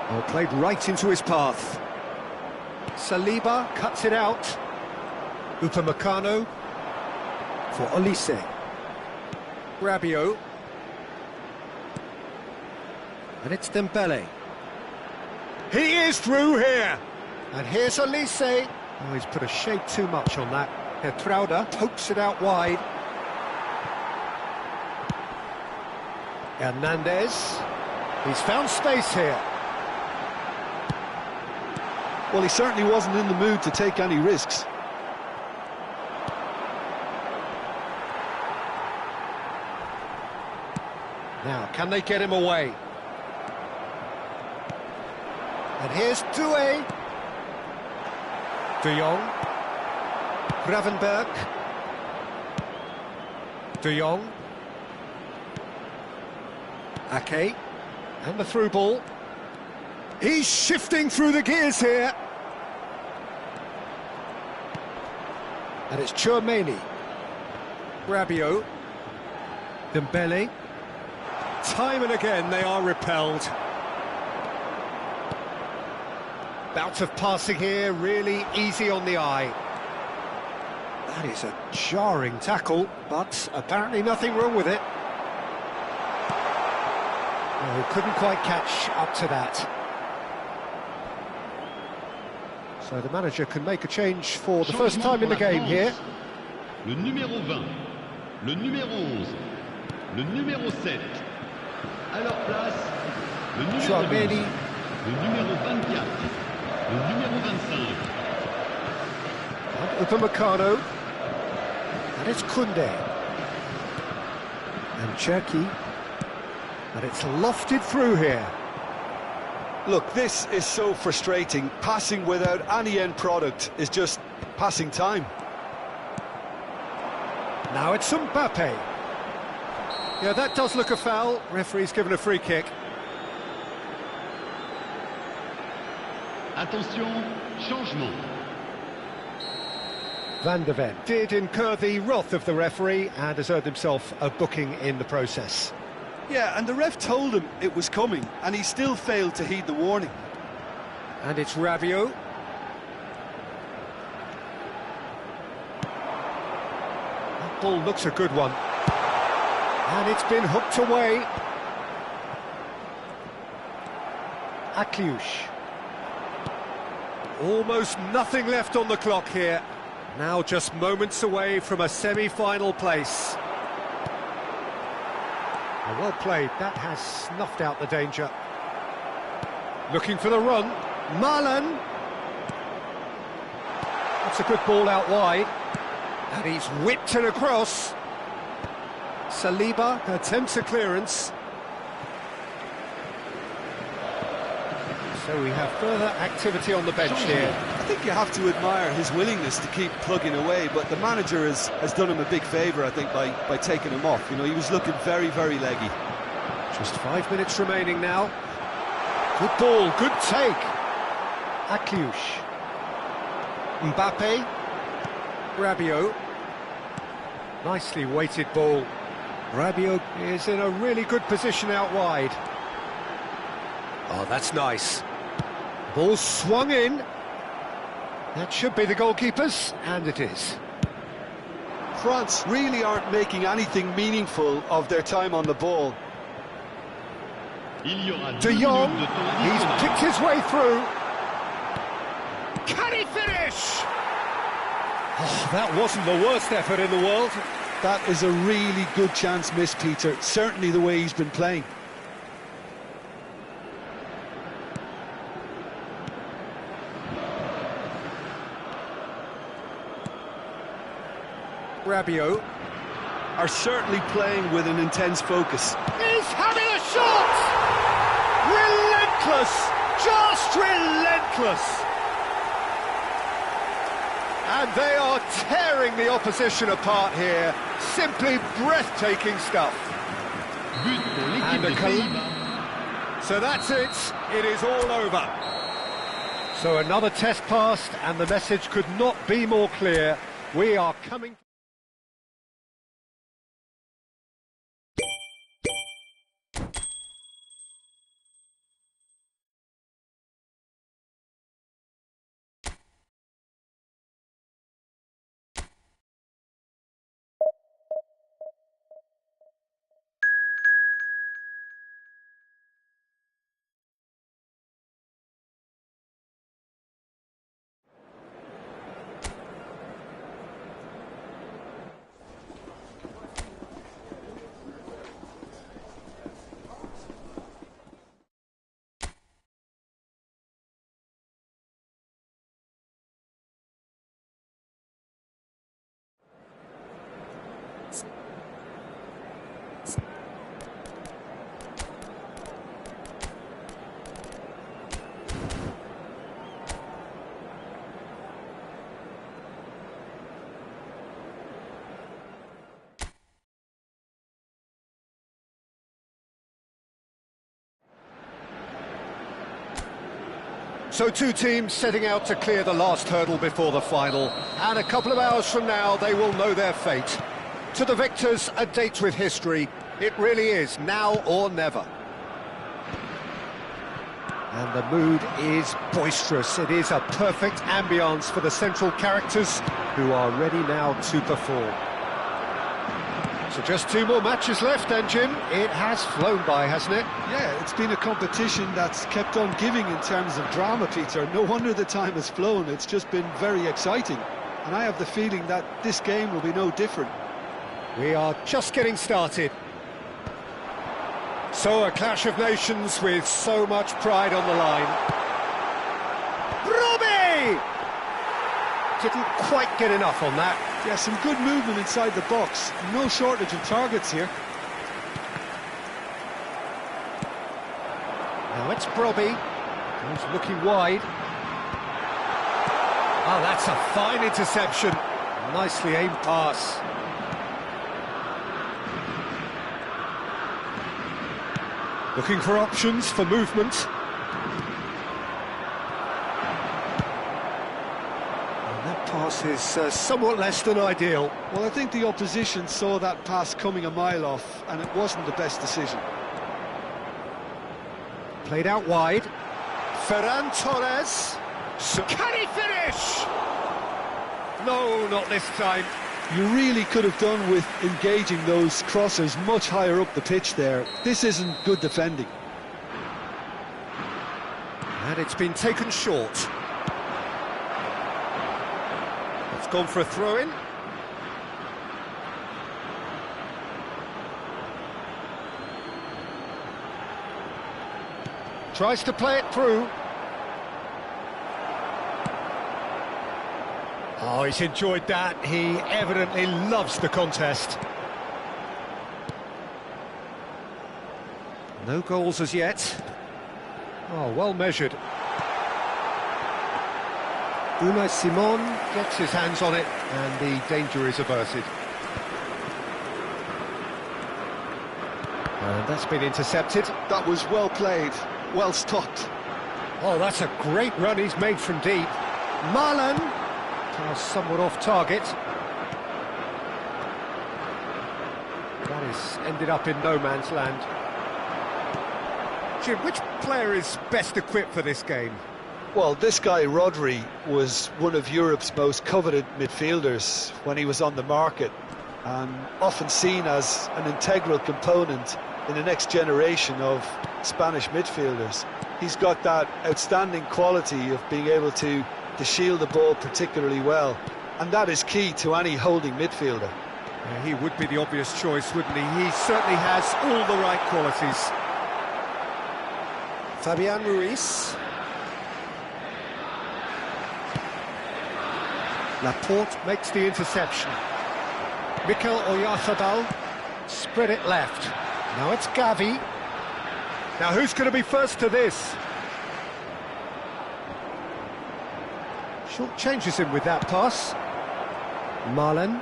Oh, played right into his path. Saliba cuts it out. Upamecano for Olise. Rabiot. And it's Dembele. He is through here. And here's Olise. Oh, he's put a shade too much on that. Gertruida pokes it out wide. Hernandez. He's found space here. Well, he certainly wasn't in the mood to take any risks. Now, can they get him away? And here's Doué. De Jong. Gravenberg. De Jong. Ake. And the through ball. He's shifting through the gears here. And it's Chouameni. Rabiot. Dembele. Time and again they are repelled. Bout of passing here, really easy on the eye. That is a jarring tackle, but apparently nothing wrong with it. Oh, couldn't quite catch up to that. So the manager can make a change for the first time in the game here. Le numéro 20, le numéro 11, le numéro 7. À leur place, le numéro 12, le numéro 24, le numéro 25. And Upamecano. And it's Koundé. And Cherki. And it's lofted through here. Look, this is so frustrating. Passing without any end product is just passing time. Now it's Mbappe. Yeah, that does look a foul. Referee's given a free kick. Attention, changement. Van de Ven did incur the wrath of the referee and has earned himself a booking in the process. Yeah, and the ref told him it was coming, and he still failed to heed the warning. And it's Rabiot. Ball looks a good one. And it's been hooked away. Akliush. Almost nothing left on the clock here. Now just moments away from a semi-final place. Well played, that has snuffed out the danger. Looking for the run. Marlon. That's a good ball out wide. And he's whipped it across. Saliba attempts a clearance. So we have further activity on the bench here. I think you have to admire his willingness to keep plugging away, but the manager has done him a big favour, I think, by taking him off. You know, he was looking very, very leggy. Just 5 minutes remaining now. Good ball, good take. Akliush. Mbappe. Rabiot. Nicely weighted ball. Rabiot is in a really good position out wide. Oh, that's nice. Ball swung in. That should be the goalkeeper's, and it is. France really aren't making anything meaningful of their time on the ball. De Jong, he's picked his way through. Can he finish? Oh, that wasn't the worst effort in the world. That is a really good chance missed, Peter. Certainly the way he's been playing. Rabiot are certainly playing with an intense focus. He's having a shot! Relentless! Just relentless! And they are tearing the opposition apart here. Simply breathtaking stuff. So that's it. It is all over. So another test passed, and the message could not be more clear. We are coming... So two teams setting out to clear the last hurdle before the final, and a couple of hours from now they will know their fate. To the victors, a date with history. It really is now or never. And the mood is boisterous. It is a perfect ambience for the central characters who are ready now to perform. So just 2 more matches left, and Jim, it has flown by, hasn't it? Yeah, it's been a competition that's kept on giving in terms of drama, Peter. No wonder the time has flown. It's just been very exciting. And I have the feeling that this game will be no different. We are just getting started. So a clash of nations with so much pride on the line. Robbie! Didn't quite get enough on that. Yeah, some good movement inside the box. No shortage of targets here. Now it's Brobby. He's looking wide. Oh, that's a fine interception. Nicely aimed pass. Looking for options for movement. Pass is somewhat less than ideal. Well, I think the opposition saw that pass coming a mile off, and it wasn't the best decision. Played out wide. Ferran Torres. Can he finish? No, not this time. You really could have done with engaging those crossers much higher up the pitch there. This isn't good defending. And it's been taken short. It's gone for a throw-in. Tries to play it through. Oh, he's enjoyed that. He evidently loves the contest. No goals as yet. Oh, well measured. Unai Simon gets his hands on it, and the danger is averted. And that's been intercepted. That was well played, well stopped. Oh, that's a great run he's made from deep. Marlon, somewhat off target. That has ended up in no man's land. Jim, which player is best equipped for this game? Well, this guy, Rodri, was one of Europe's most coveted midfielders when he was on the market, and often seen as an integral component in the next generation of Spanish midfielders. He's got that outstanding quality of being able to shield the ball particularly well, and that is key to any holding midfielder. Yeah, he would be the obvious choice, wouldn't he? He certainly has all the right qualities. Fabian Ruiz. Laporte makes the interception. Mikel Oyarzabal spread it left. Now it's Gavi. Now who's going to be first to this? Short changes him with that pass. Marlon.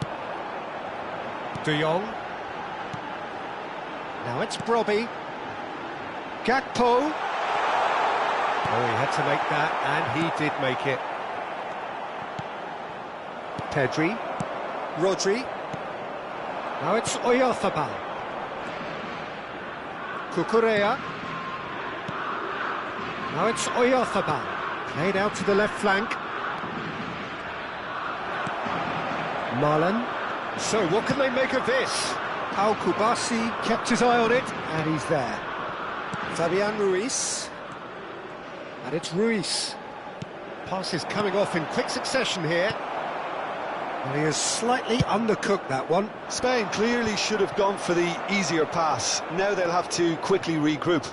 De Jong. Now it's Brobbey. Gakpo. Oh, he had to make that, and he did make it. Pedri. Rodri. Now it's Oyarzabal. Cucurella. Now it's Oyarzabal. Played out to the left flank. Marlon. So what can they make of this? Pau Kubasi kept his eye on it, and he's there. Fabian Ruiz. And it's Ruiz. Passes coming off in quick succession here. And he has slightly undercooked that one. Spain clearly should have gone for the easier pass. Now they'll have to quickly regroup.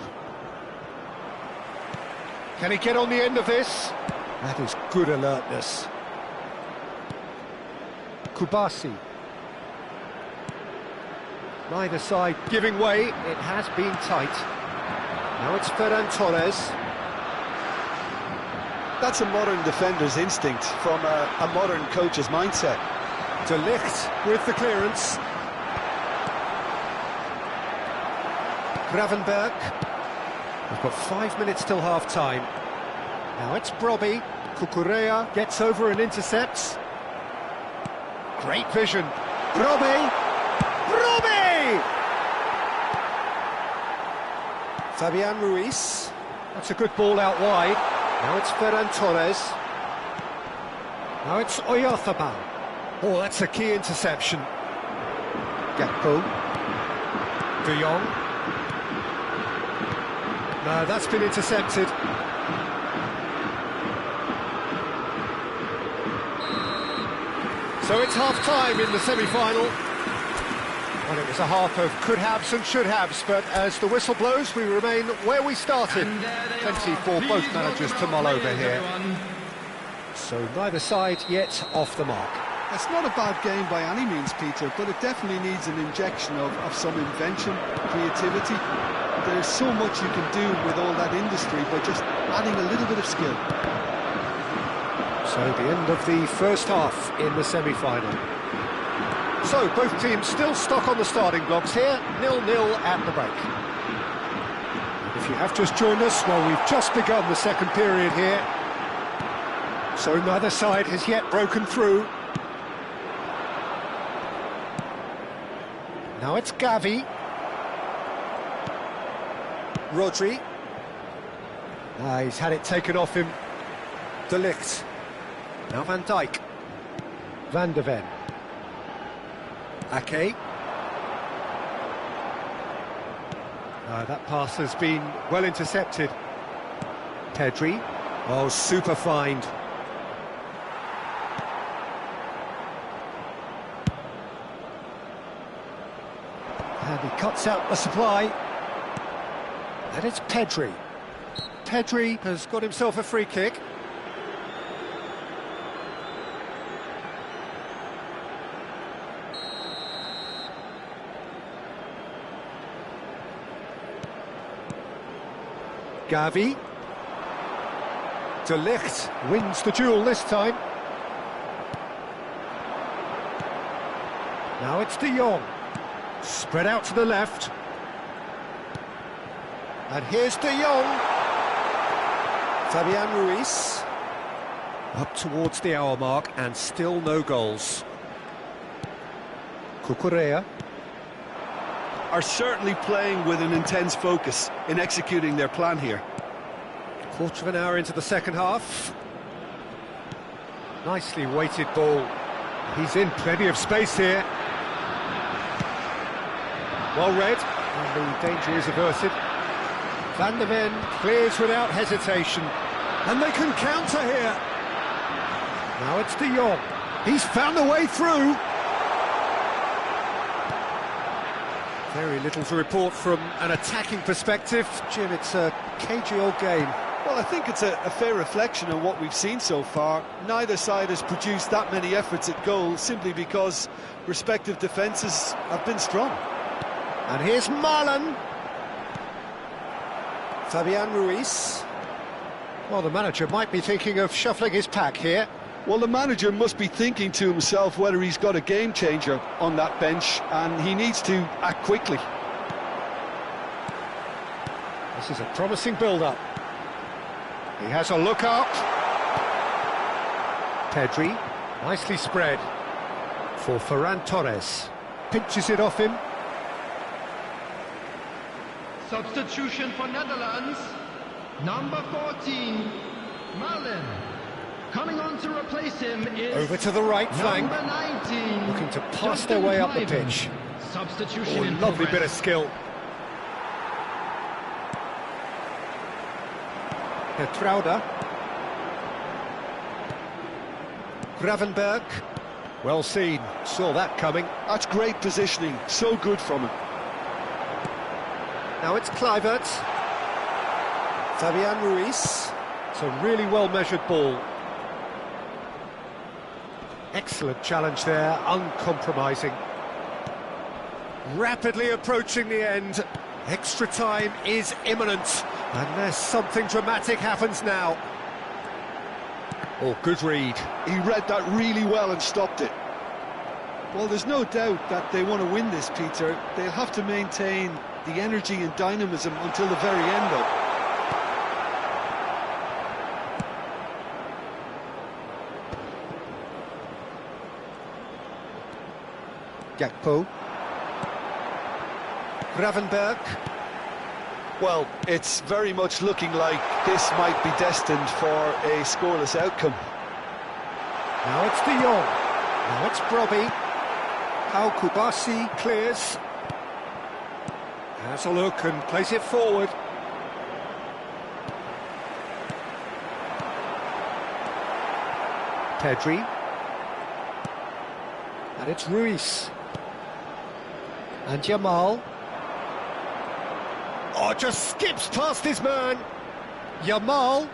Can he get on the end of this? That is good alertness. Kubasi. Neither side giving way. It has been tight. Now it's Ferran Torres. That's a modern defender's instinct from a modern coach's mindset. De Ligt with the clearance. Gravenberg. We've got 5 minutes till half-time. Now it's Brobbey. Cucurella gets over and intercepts. Great vision. Brobbey! Brobbey! Fabian Ruiz. That's a good ball out wide. Now it's Ferran Torres. Now it's Oyarzabal. Oh, that's a key interception. Gakpo. De Jong. No, that's been intercepted. So it's half-time in the semi-final. Well, it was a half of could-haves and should-haves, but as the whistle blows, we remain where we started. Plenty for both managers to mull over here. So neither side yet off the mark. It's not a bad game by any means, Peter, but it definitely needs an injection of some invention, creativity. There's so much you can do with all that industry by just adding a little bit of skill. So the end of the first half in the semi-final. So both teams still stuck on the starting blocks here, 0-0 at the break. If you have just joined us, well, we've just begun the second period here. So neither side has yet broken through. Now it's Gavi. Rodri. He's had it taken off him. De Ligt. Now Van Dijk. Van de Ven. Ake. That pass has been well intercepted. Pedri. Oh, super find. And he cuts out the supply. And it's Pedri. Pedri has got himself a free kick. Gavi. De Ligt wins the duel this time. Now it's De Jong. Spread out to the left. And here's De Jong. Fabian Ruiz. Up towards the hour mark and still no goals. Cucurella. Are certainly playing with an intense focus in executing their plan here. Quarter of an hour into the second half. Nicely weighted ball. He's in plenty of space here. Well read, and the danger is averted. Van der Ven clears without hesitation. And they can counter here. Now it's De Jong. He's found a way through. Very little to report from an attacking perspective. Jim, it's a cagey old game. Well, I think it's a fair reflection of what we've seen so far. Neither side has produced that many efforts at goal simply because respective defences have been strong. And here's Marlon. Fabian Ruiz. Well, the manager might be thinking of shuffling his pack here. Well, the manager must be thinking to himself whether he's got a game changer on that bench, and he needs to act quickly. This is a promising build-up. He has a look up. Pedri, nicely spread. For Ferran Torres. Pinches it off him. Substitution for Netherlands, number 14, Marlon. Coming on to replace him is over to the right flank, number 19, looking to pass their way up the pitch. Substitution in lovely progress. bit of skill. Petrauda. Gravenberg. Well seen, saw that coming. That's great positioning, so good from him. Now it's Kluivert. Fabian Ruiz. It's a really well-measured ball. Excellent challenge there, uncompromising. Rapidly approaching the end. Extra time is imminent. Unless something dramatic happens now. Oh, good read. He read that really well and stopped it. Well, there's no doubt that they want to win this, Peter. They'll have to maintain the energy and dynamism until the very end, though. Gakpo. Gravenberg. Well, it's very much looking like this might be destined for a scoreless outcome. Now it's De Jong. Now it's Brobbey. How Kubasi clears. Has a look and plays it forward. Pedri. And it's Ruiz. And Yamal. Oh, just skips past his man. Yamal.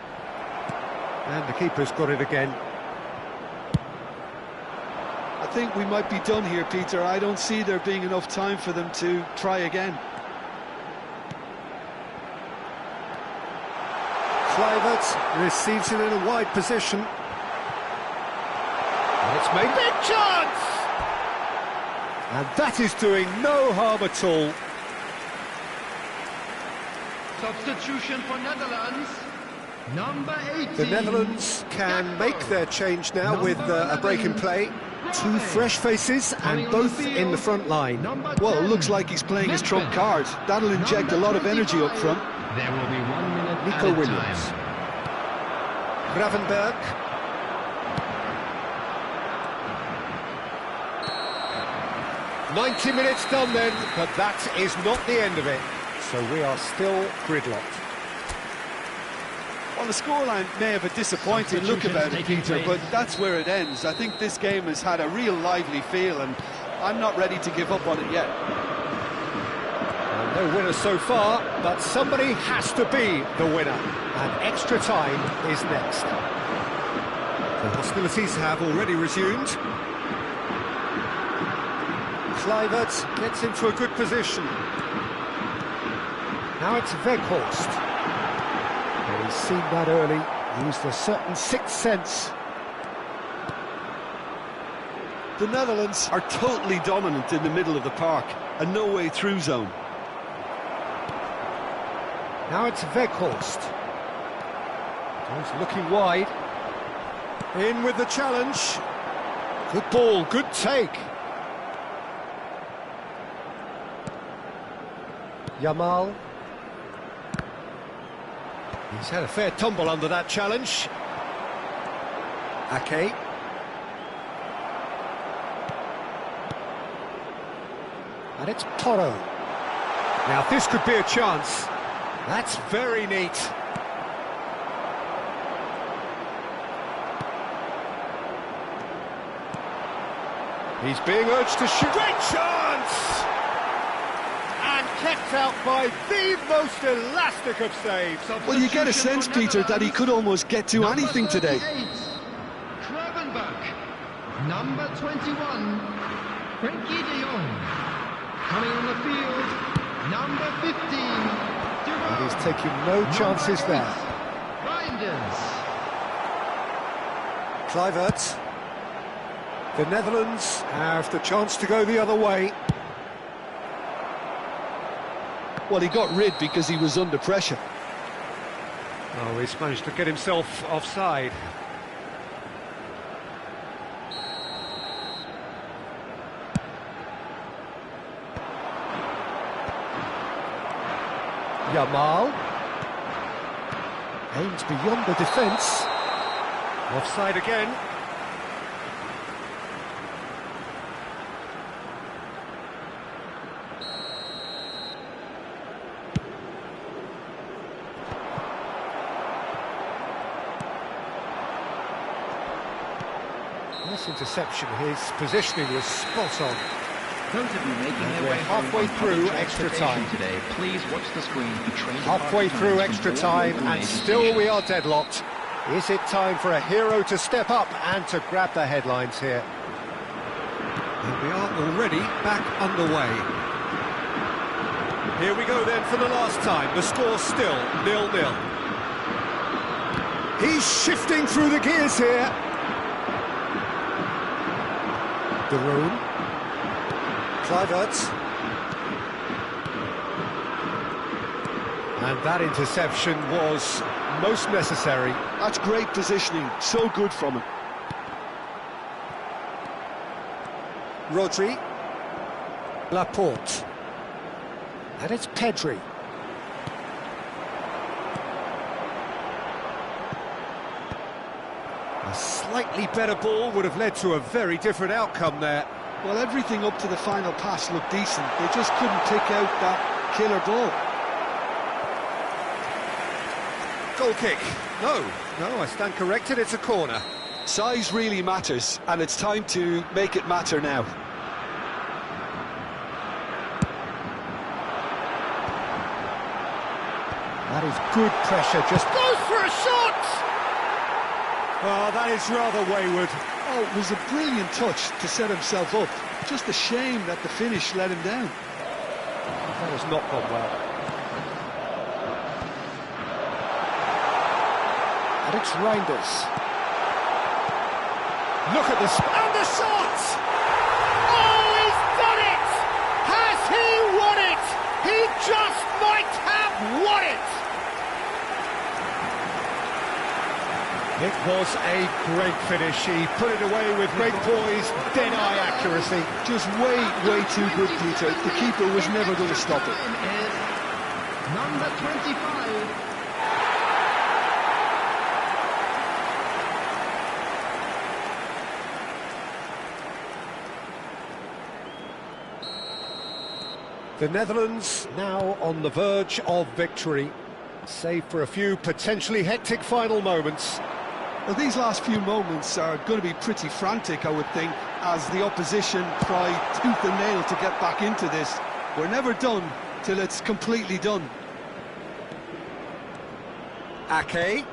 And the keeper's got it again. I think we might be done here, Peter. I don't see there being enough time for them to try again. Kluivert receives it in a wide position. And it's made big chance! And that is doing no harm at all. Substitution for Netherlands, number 18. The Netherlands can make their change now with a break in play. Two fresh faces and both in the front line. Well, it looks like he's playing his trump card. That'll inject a lot of energy up front. There will be 1 minute Nico Williams. Gravenberg. 90 minutes done then, but that is not the end of it. So we are still gridlocked. Well, the scoreline may have a disappointing look about it, Peter, but that's where it ends. I think this game has had a real lively feel, and I'm not ready to give up on it yet. Well, no winner so far, but somebody has to be the winner, and extra time is next. The hostilities have already resumed. Kluivert gets into a good position. Now it's Weghorst. Well, he's seen that early, used a certain sixth sense. The Netherlands are totally dominant in the middle of the park, a no-way through zone. Now it's Weghorst. He's looking wide. In with the challenge. Good ball, good take. Yamal. He's had a fair tumble under that challenge. Ake. And it's Porro. Now this could be a chance. That's very neat. He's being urged to shoot. Great chance! And kept out by the most elastic of saves. Well, you get a sense, Peter, that he could almost get to anything today. Kravenbach. Number 21, Frankie de Jong. Coming on the field, number 15. And he's taking no chances there. Reinders. Kluivert. The Netherlands have the chance to go the other way. Well, he got rid because he was under pressure. Oh, he's managed to get himself offside. Yamal. Aims beyond the defence. Offside again. Nice interception. His positioning was spot on. Those of you making And their we're way home halfway on through public extra transportation time. today, please watch the screen for train Halfway departure through times extra from all time, local and major still stations. we are deadlocked. Is it time for a hero to step up and to grab the headlines here? And we are already back underway. Here we go then for the last time. The score's still 0-0. He's shifting through the gears here. De Roon. Kluivert. And that interception was most necessary. That's great positioning, so good from him. Rodri. Laporte. And it's Pedri. A slightly better ball would have led to a very different outcome there. Well, everything up to the final pass looked decent. They just couldn't pick out that killer ball. Goal kick. No, I stand corrected, it's a corner. Size really matters, and it's time to make it matter now. That is good pressure, just goes for a shot! Oh, that is rather wayward. Oh, it was a brilliant touch to set himself up. Just a shame that the finish let him down. That has not gone well. And it's Reinders. Look at this, and the shot! Oh, he's done it! Has he won it? He just might have won it! It was a great finish. He put it away with great poise, dead-eye accuracy. Just way too good, Peter. The keeper was never going to stop it. Is number 25. The Netherlands now on the verge of victory, save for a few potentially hectic final moments. Well, these last few moments are going to be pretty frantic, I would think, as the opposition try tooth and nail to get back into this. We're never done till it's completely done. Ake.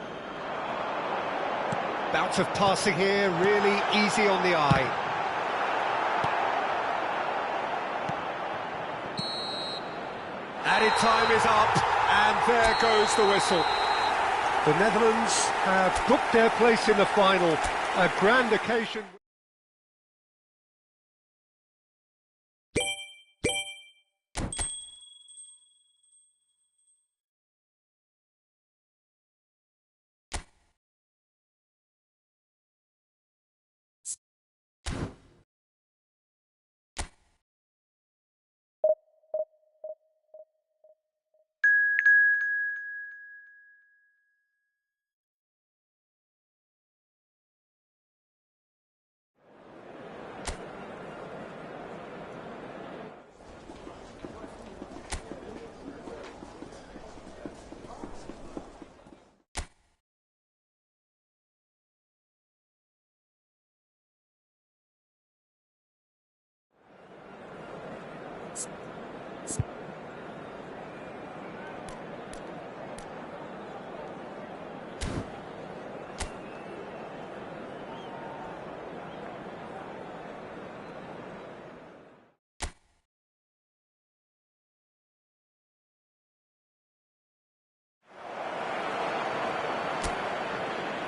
Bout of passing here, really easy on the eye. Added time is up, and there goes the whistle. The Netherlands have booked their place in the final, a grand occasion.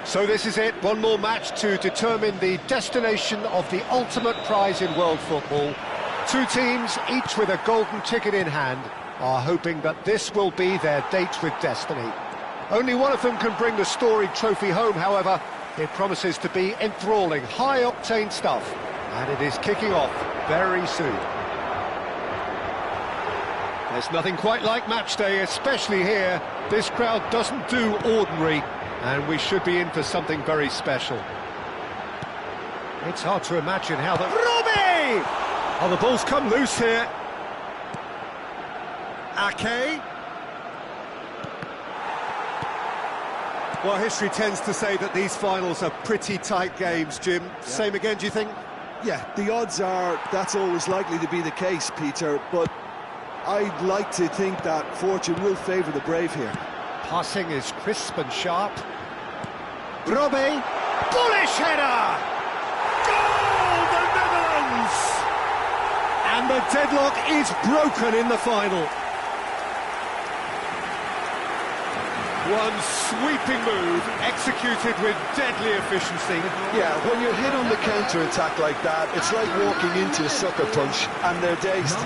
So this is it, one more match to determine the destination of the ultimate prize in world football. Two teams, each with a golden ticket in hand, are hoping that this will be their date with destiny. Only one of them can bring the storied trophy home, however. It promises to be enthralling, high-octane stuff, and it is kicking off very soon. There's nothing quite like match day, especially here. This crowd doesn't do ordinary, and we should be in for something very special. It's hard to imagine how the... Robbie! Oh, the ball's come loose here. Ake. Well, history tends to say that these finals are pretty tight games, Jim. Yeah. Same again, do you think? Yeah, the odds are that's always likely to be the case, Peter, but I'd like to think that fortune will favour the brave here. Passing is crisp and sharp. Robbie, bullish header! Goal, the Netherlands! And the deadlock is broken in the final. One sweeping move, executed with deadly efficiency. Yeah, when you're hit on the counter-attack like that, it's like walking into a sucker punch, and they're dazed.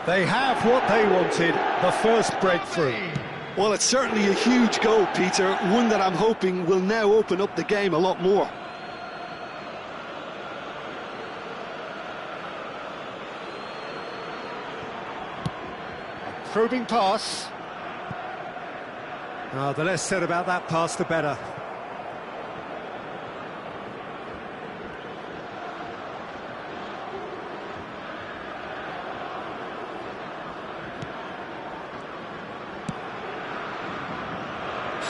They have what they wanted, the first breakthrough. Well, it's certainly a huge goal, Peter, one that I'm hoping will now open up the game a lot more. A probing pass. Oh, the less said about that pass, the better.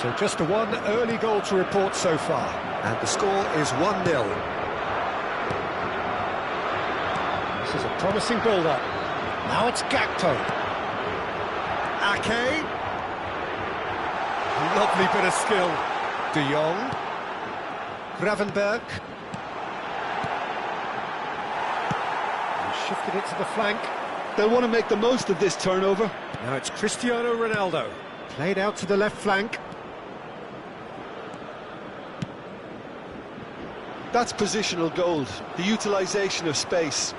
So just the one early goal to report so far, and the score is 1-0. This is a promising build-up. Now it's Gakpo. Ake. Lovely bit of skill. De Jong. Gravenberg. And shifted it to the flank. They'll want to make the most of this turnover. Now it's Cristiano Ronaldo. Played out to the left flank. That's positional gold, the utilisation of space.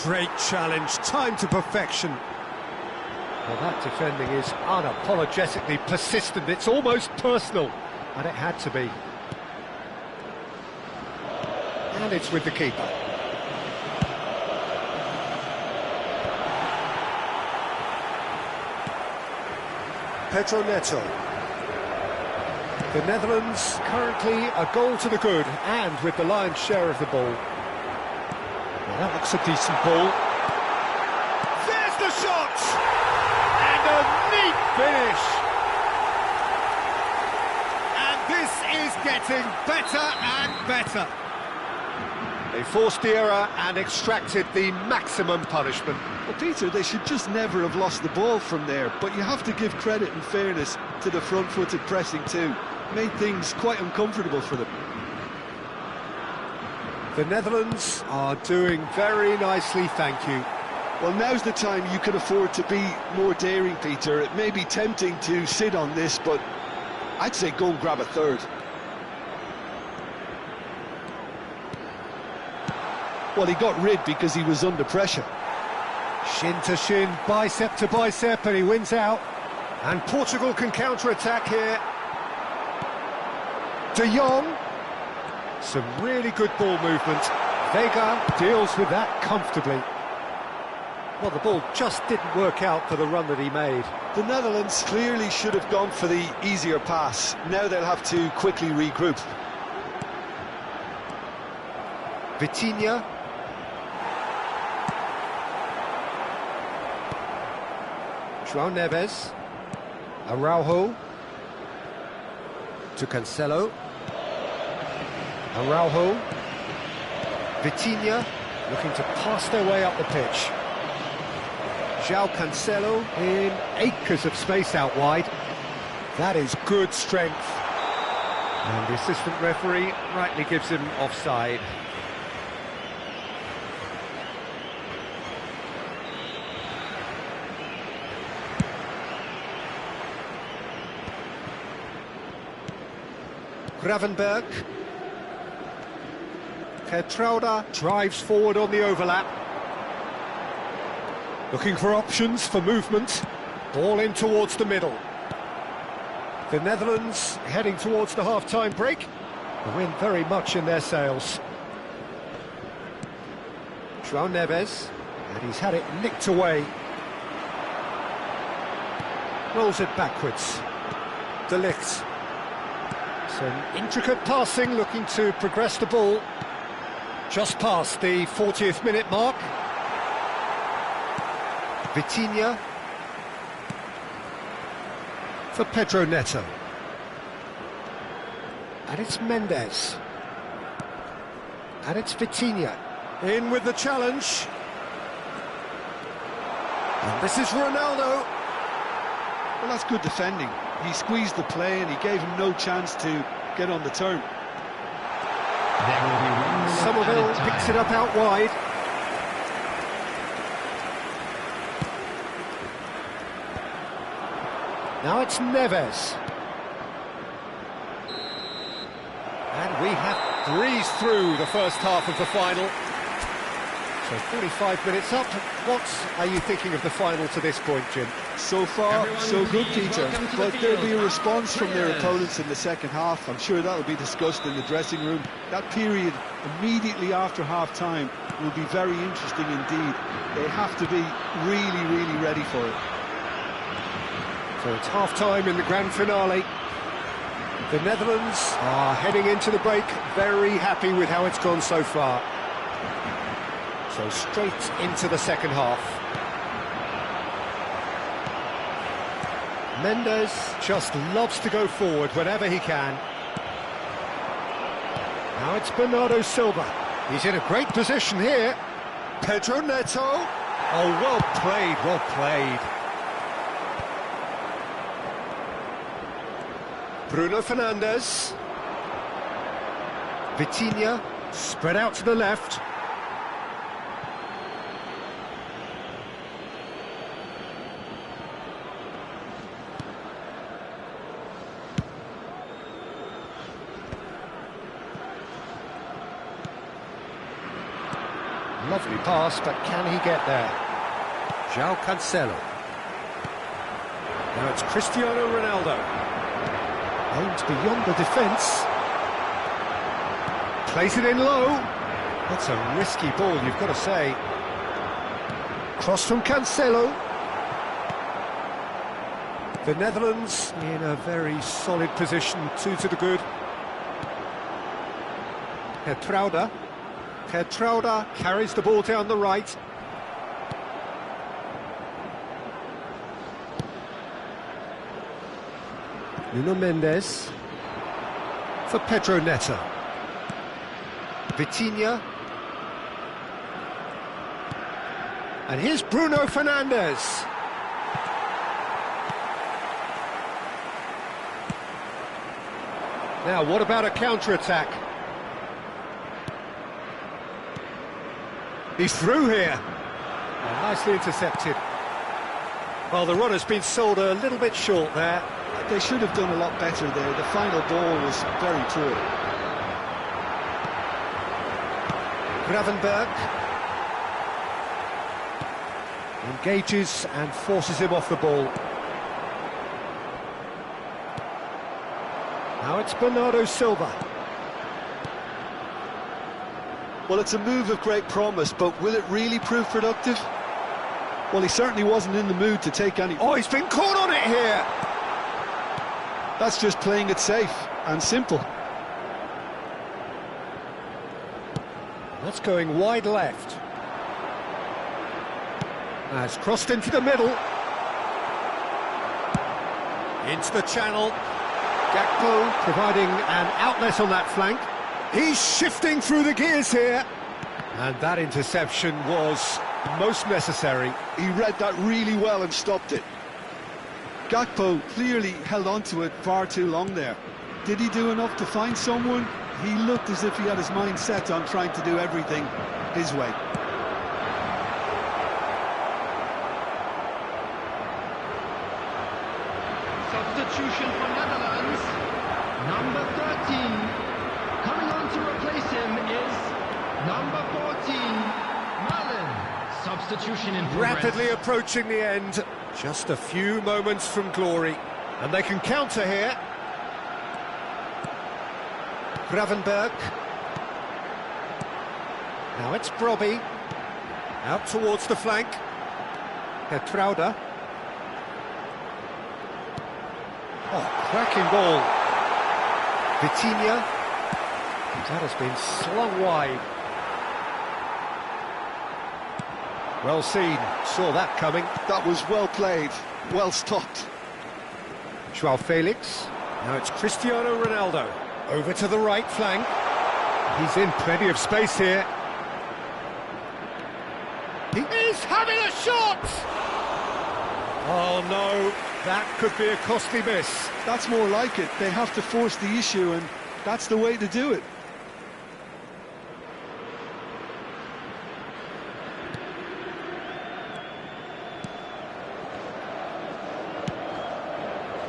Great challenge, time to perfection. Well, that defending is unapologetically persistent, it's almost personal, and it had to be. And it's with the keeper. Pedro Neto. The Netherlands currently a goal to the good, and with the lion's share of the ball. Well, that looks a decent ball. There's the shot! And a neat finish! And this is getting better and better. They forced the error and extracted the maximum punishment. Well, Peter, they should just never have lost the ball from there, but you have to give credit and fairness to the front-footed pressing too. Made things quite uncomfortable for them. The Netherlands are doing very nicely, thank you. Well, now's the time you can afford to be more daring, Peter. It may be tempting to sit on this, but I'd say go and grab a third. Well, he got rid because he was under pressure. Shin to shin, bicep to bicep, and he wins out. And Portugal can counter-attack here. De Jong. Some really good ball movement. Vega deals with that comfortably. Well, the ball just didn't work out for the run that he made. The Netherlands clearly should have gone for the easier pass. Now they'll have to quickly regroup. Vitinha. João Neves. Araujo. To Cancelo. Araujo. Vitinha looking to pass their way up the pitch. João Cancelo in acres of space out wide. That is good strength. And the assistant referee rightly gives him offside. Gravenberg. Kertrauda drives forward on the overlap. Looking for options for movement. Ball in towards the middle. The Netherlands heading towards the half-time break. The wind very much in their sails. João Neves, and he's had it nicked away. Rolls it backwards. De Ligt. Some intricate passing, looking to progress the ball. Just past the 40th minute mark. Vitinha. For Pedro Neto. And it's Mendes. And it's Vitinha. In with the challenge. And this is Ronaldo. Well, that's good defending. He squeezed the play and he gave him no chance to get on the turn. Somerville picks it up out wide. Now it's Neves. And we have breezed through the first half of the final. So 45 minutes up. What are you thinking of the final to this point, Jim? So far, so good, Peter. But there'll be a response from their opponents in the second half. I'm sure that'll be discussed in the dressing room. That period immediately after half-time will be very interesting indeed. They have to be really, really ready for it. So it's half-time in the grand finale. The Netherlands are heading into the break very happy with how it's gone so far. So straight into the second half. Mendes just loves to go forward whenever he can. Now it's Bernardo Silva. He's in a great position here. Pedro Neto. Oh, well played, well played. Bruno Fernandes. Vitinha, spread out to the left. Lovely pass, but can he get there? João Cancelo. Now it's Cristiano Ronaldo. Aimed beyond the defence. Plays it in low. That's a risky ball, you've got to say. Cross from Cancelo. The Netherlands in a very solid position, 2 to the good. Gertruida carries the ball down the right. Nuno Mendes for Pedro Neto. Vitinha. And here's Bruno Fernandes. Now, what about a counter-attack? He's through here. And nicely intercepted. Well, the run has been sold a little bit short there. They should have done a lot better there. The final ball was very poor. Gravenberg engages and forces him off the ball. Now it's Bernardo Silva. Well, it's a move of great promise, but will it really prove productive? Well, he certainly wasn't in the mood to take any... Oh, he's been caught on it here! That's just playing it safe and simple. That's going wide left. Now it's crossed into the middle. Into the channel. Gakpo providing an outlet on that flank. He's shifting through the gears here. And that interception was most necessary. He read that really well and stopped it. Gakpo clearly held on to it far too long there. Did he do enough to find someone? He looked as if he had his mind set on trying to do everything his way. Substitution for Netherlands. Number 13. Coming on to replace him is number 14, Malen. Substitution in progress. Rapidly approaching the end. Just a few moments from glory. And they can counter here. Gravenberg. Now it's Brobbey. Out towards the flank. Gertruida. Oh, cracking ball. Vitinha. That has been slung wide. Well seen, saw that coming. That was well played, well stopped. Joao Felix. Now it's Cristiano Ronaldo. Over to the right flank. He's in plenty of space here. He is having a shot! Oh no, that could be a costly miss. That's more like it. They have to force the issue, and that's the way to do it.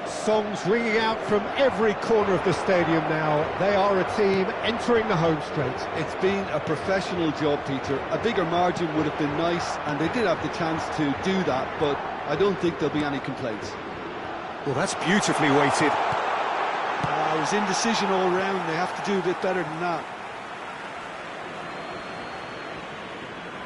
Songs ringing out from every corner of the stadium now. They are a team entering the home straight. It's been a professional job, Peter. A bigger margin would have been nice, and they did have the chance to do that, but I don't think there'll be any complaints. Well, that's beautifully weighted. It was indecision all round. They have to do a bit better than that.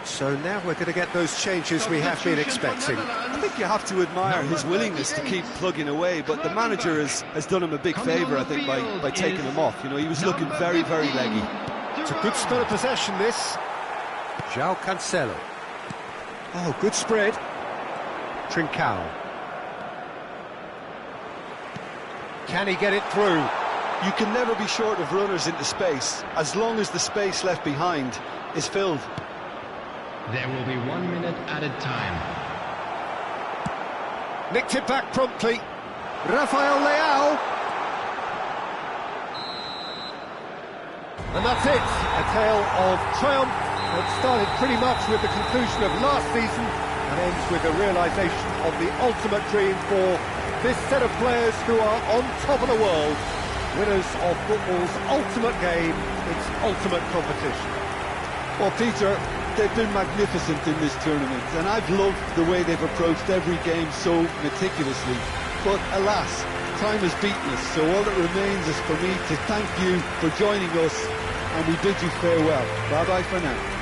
So now we're going to get those changes we have been expecting. I think you have to admire his willingness to keep plugging away, but the manager has done him a big favour, I think, by taking him off. You know, he was looking very, very leggy. It's a good spell of possession, this. João Cancelo. Oh, good spread. Trincao. Can he get it through? You can never be short of runners into space, as long as the space left behind is filled. There will be 1 minute added time. Nicked it back promptly. Rafael Leao. And that's it. A tale of triumph that started pretty much with the conclusion of last season and ends with the realisation of the ultimate dream for this set of players who are on top of the world, winners of football's ultimate game, its ultimate competition. Well, Peter, they've been magnificent in this tournament, and I've loved the way they've approached every game so meticulously. But alas, time has beaten us, so all that remains is for me to thank you for joining us, and we bid you farewell. Bye-bye for now.